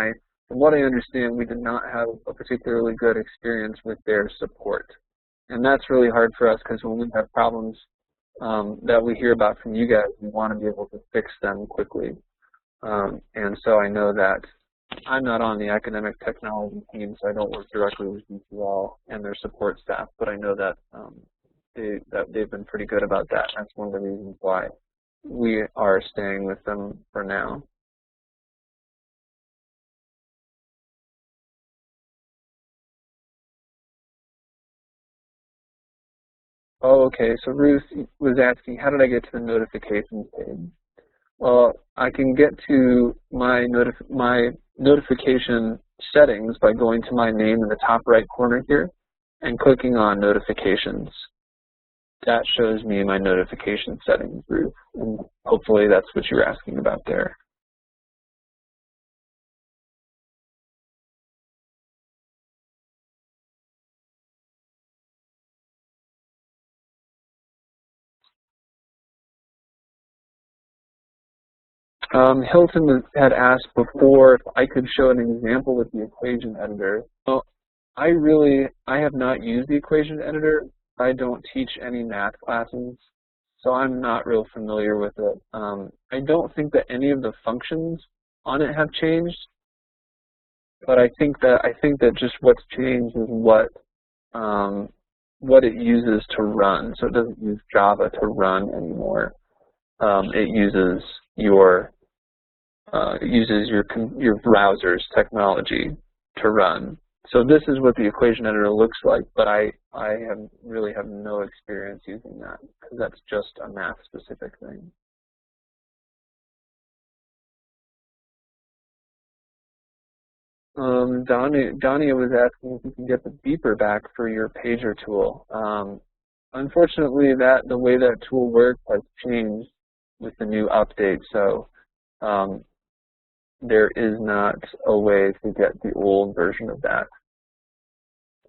from what I understand, we did not have a particularly good experience with their support. And that's really hard for us because when we have problems that we hear about from you guys, we want to be able to fix them quickly. And so I know that I'm not on the academic technology team, so I don't work directly with D2L and their support staff, but I know that they've been pretty good about that. That's one of the reasons why we are staying with them for now. Oh, okay. So Ruth was asking, how did I get to the notifications page? Well, I can get to my notification settings by going to my name in the top right corner here and clicking on notifications. That shows me my notification settings, Ruth, and hopefully that's what you're asking about there. Hilton had asked before if I could show an example with the equation editor. Well, I have not used the equation editor. I don't teach any math classes, so I'm not real familiar with it. I don't think that any of the functions on it have changed, but I think that just what's changed is what it uses to run. So it doesn't use Java to run anymore. It uses your browser's technology to run. So this is what the equation editor looks like, but I really have no experience using that because that's just a math-specific thing. Dania was asking if you can get the beeper back for your pager tool. Unfortunately, the way that tool works has changed with the new update, so there is not a way to get the old version of that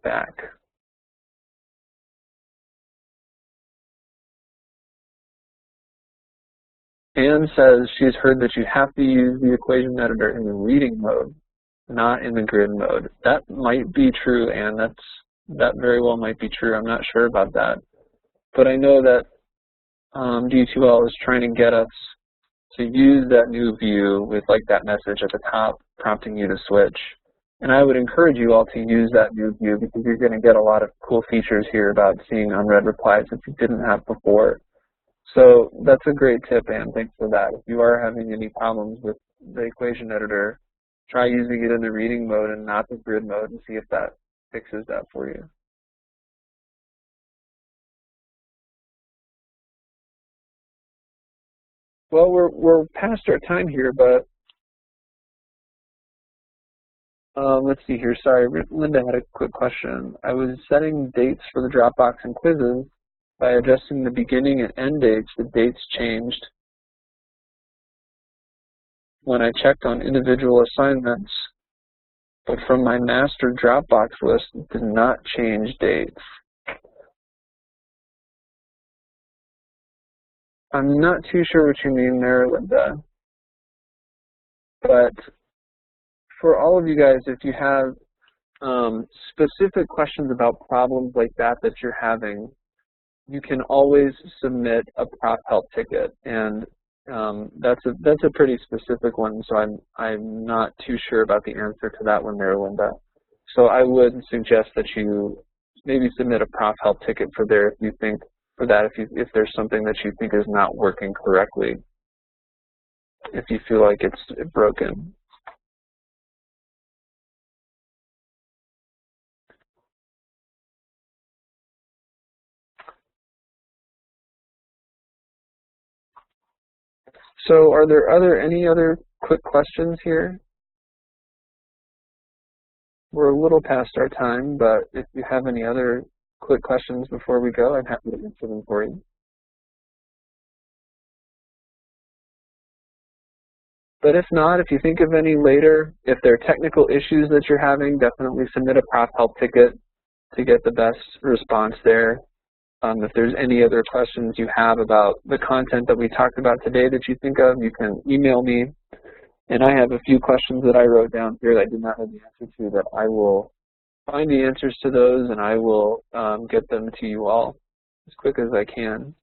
back. Anne says she's heard that you have to use the equation editor in the reading mode, not in the grid mode. That might be true, Anne. That very well might be true. I'm not sure about that. But I know that D2L is trying to get us to use that new view with like that message at the top prompting you to switch. And I would encourage you all to use that new view because you're going to get a lot of cool features here about seeing unread replies that you didn't have before. So that's a great tip, Anne. Thanks for that. If you are having any problems with the equation editor, try using it in the reading mode and not the grid mode and see if that fixes that for you. Well, we're past our time here, but let's see here. Sorry, Linda had a quick question. I was setting dates for the Dropbox and quizzes. By adjusting the beginning and end dates, the dates changed. When I checked on individual assignments, but from my master Dropbox list, it did not change dates. I'm not too sure what you mean there, Linda. But for all of you guys, if you have specific questions about problems like that you're having, you can always submit a prop help ticket, and that's a pretty specific one. So I'm not too sure about the answer to that one there, Linda. So I would suggest that you maybe submit a prop help ticket for there if you think for that if there's something that you think is not working correctly, if you feel like it's broken. So are there any other quick questions here? We're a little past our time, but if you have any other quick questions before we go, I'm happy to answer them for you. But if not, if you think of any later, if there are technical issues that you're having, definitely submit a prop help ticket to get the best response there. If there's any other questions you have about the content that we talked about today that you think of, you can email me. And I have a few questions that I wrote down here that I did not have the answer to that I will find the answers to those and I will get them to you all as quick as I can.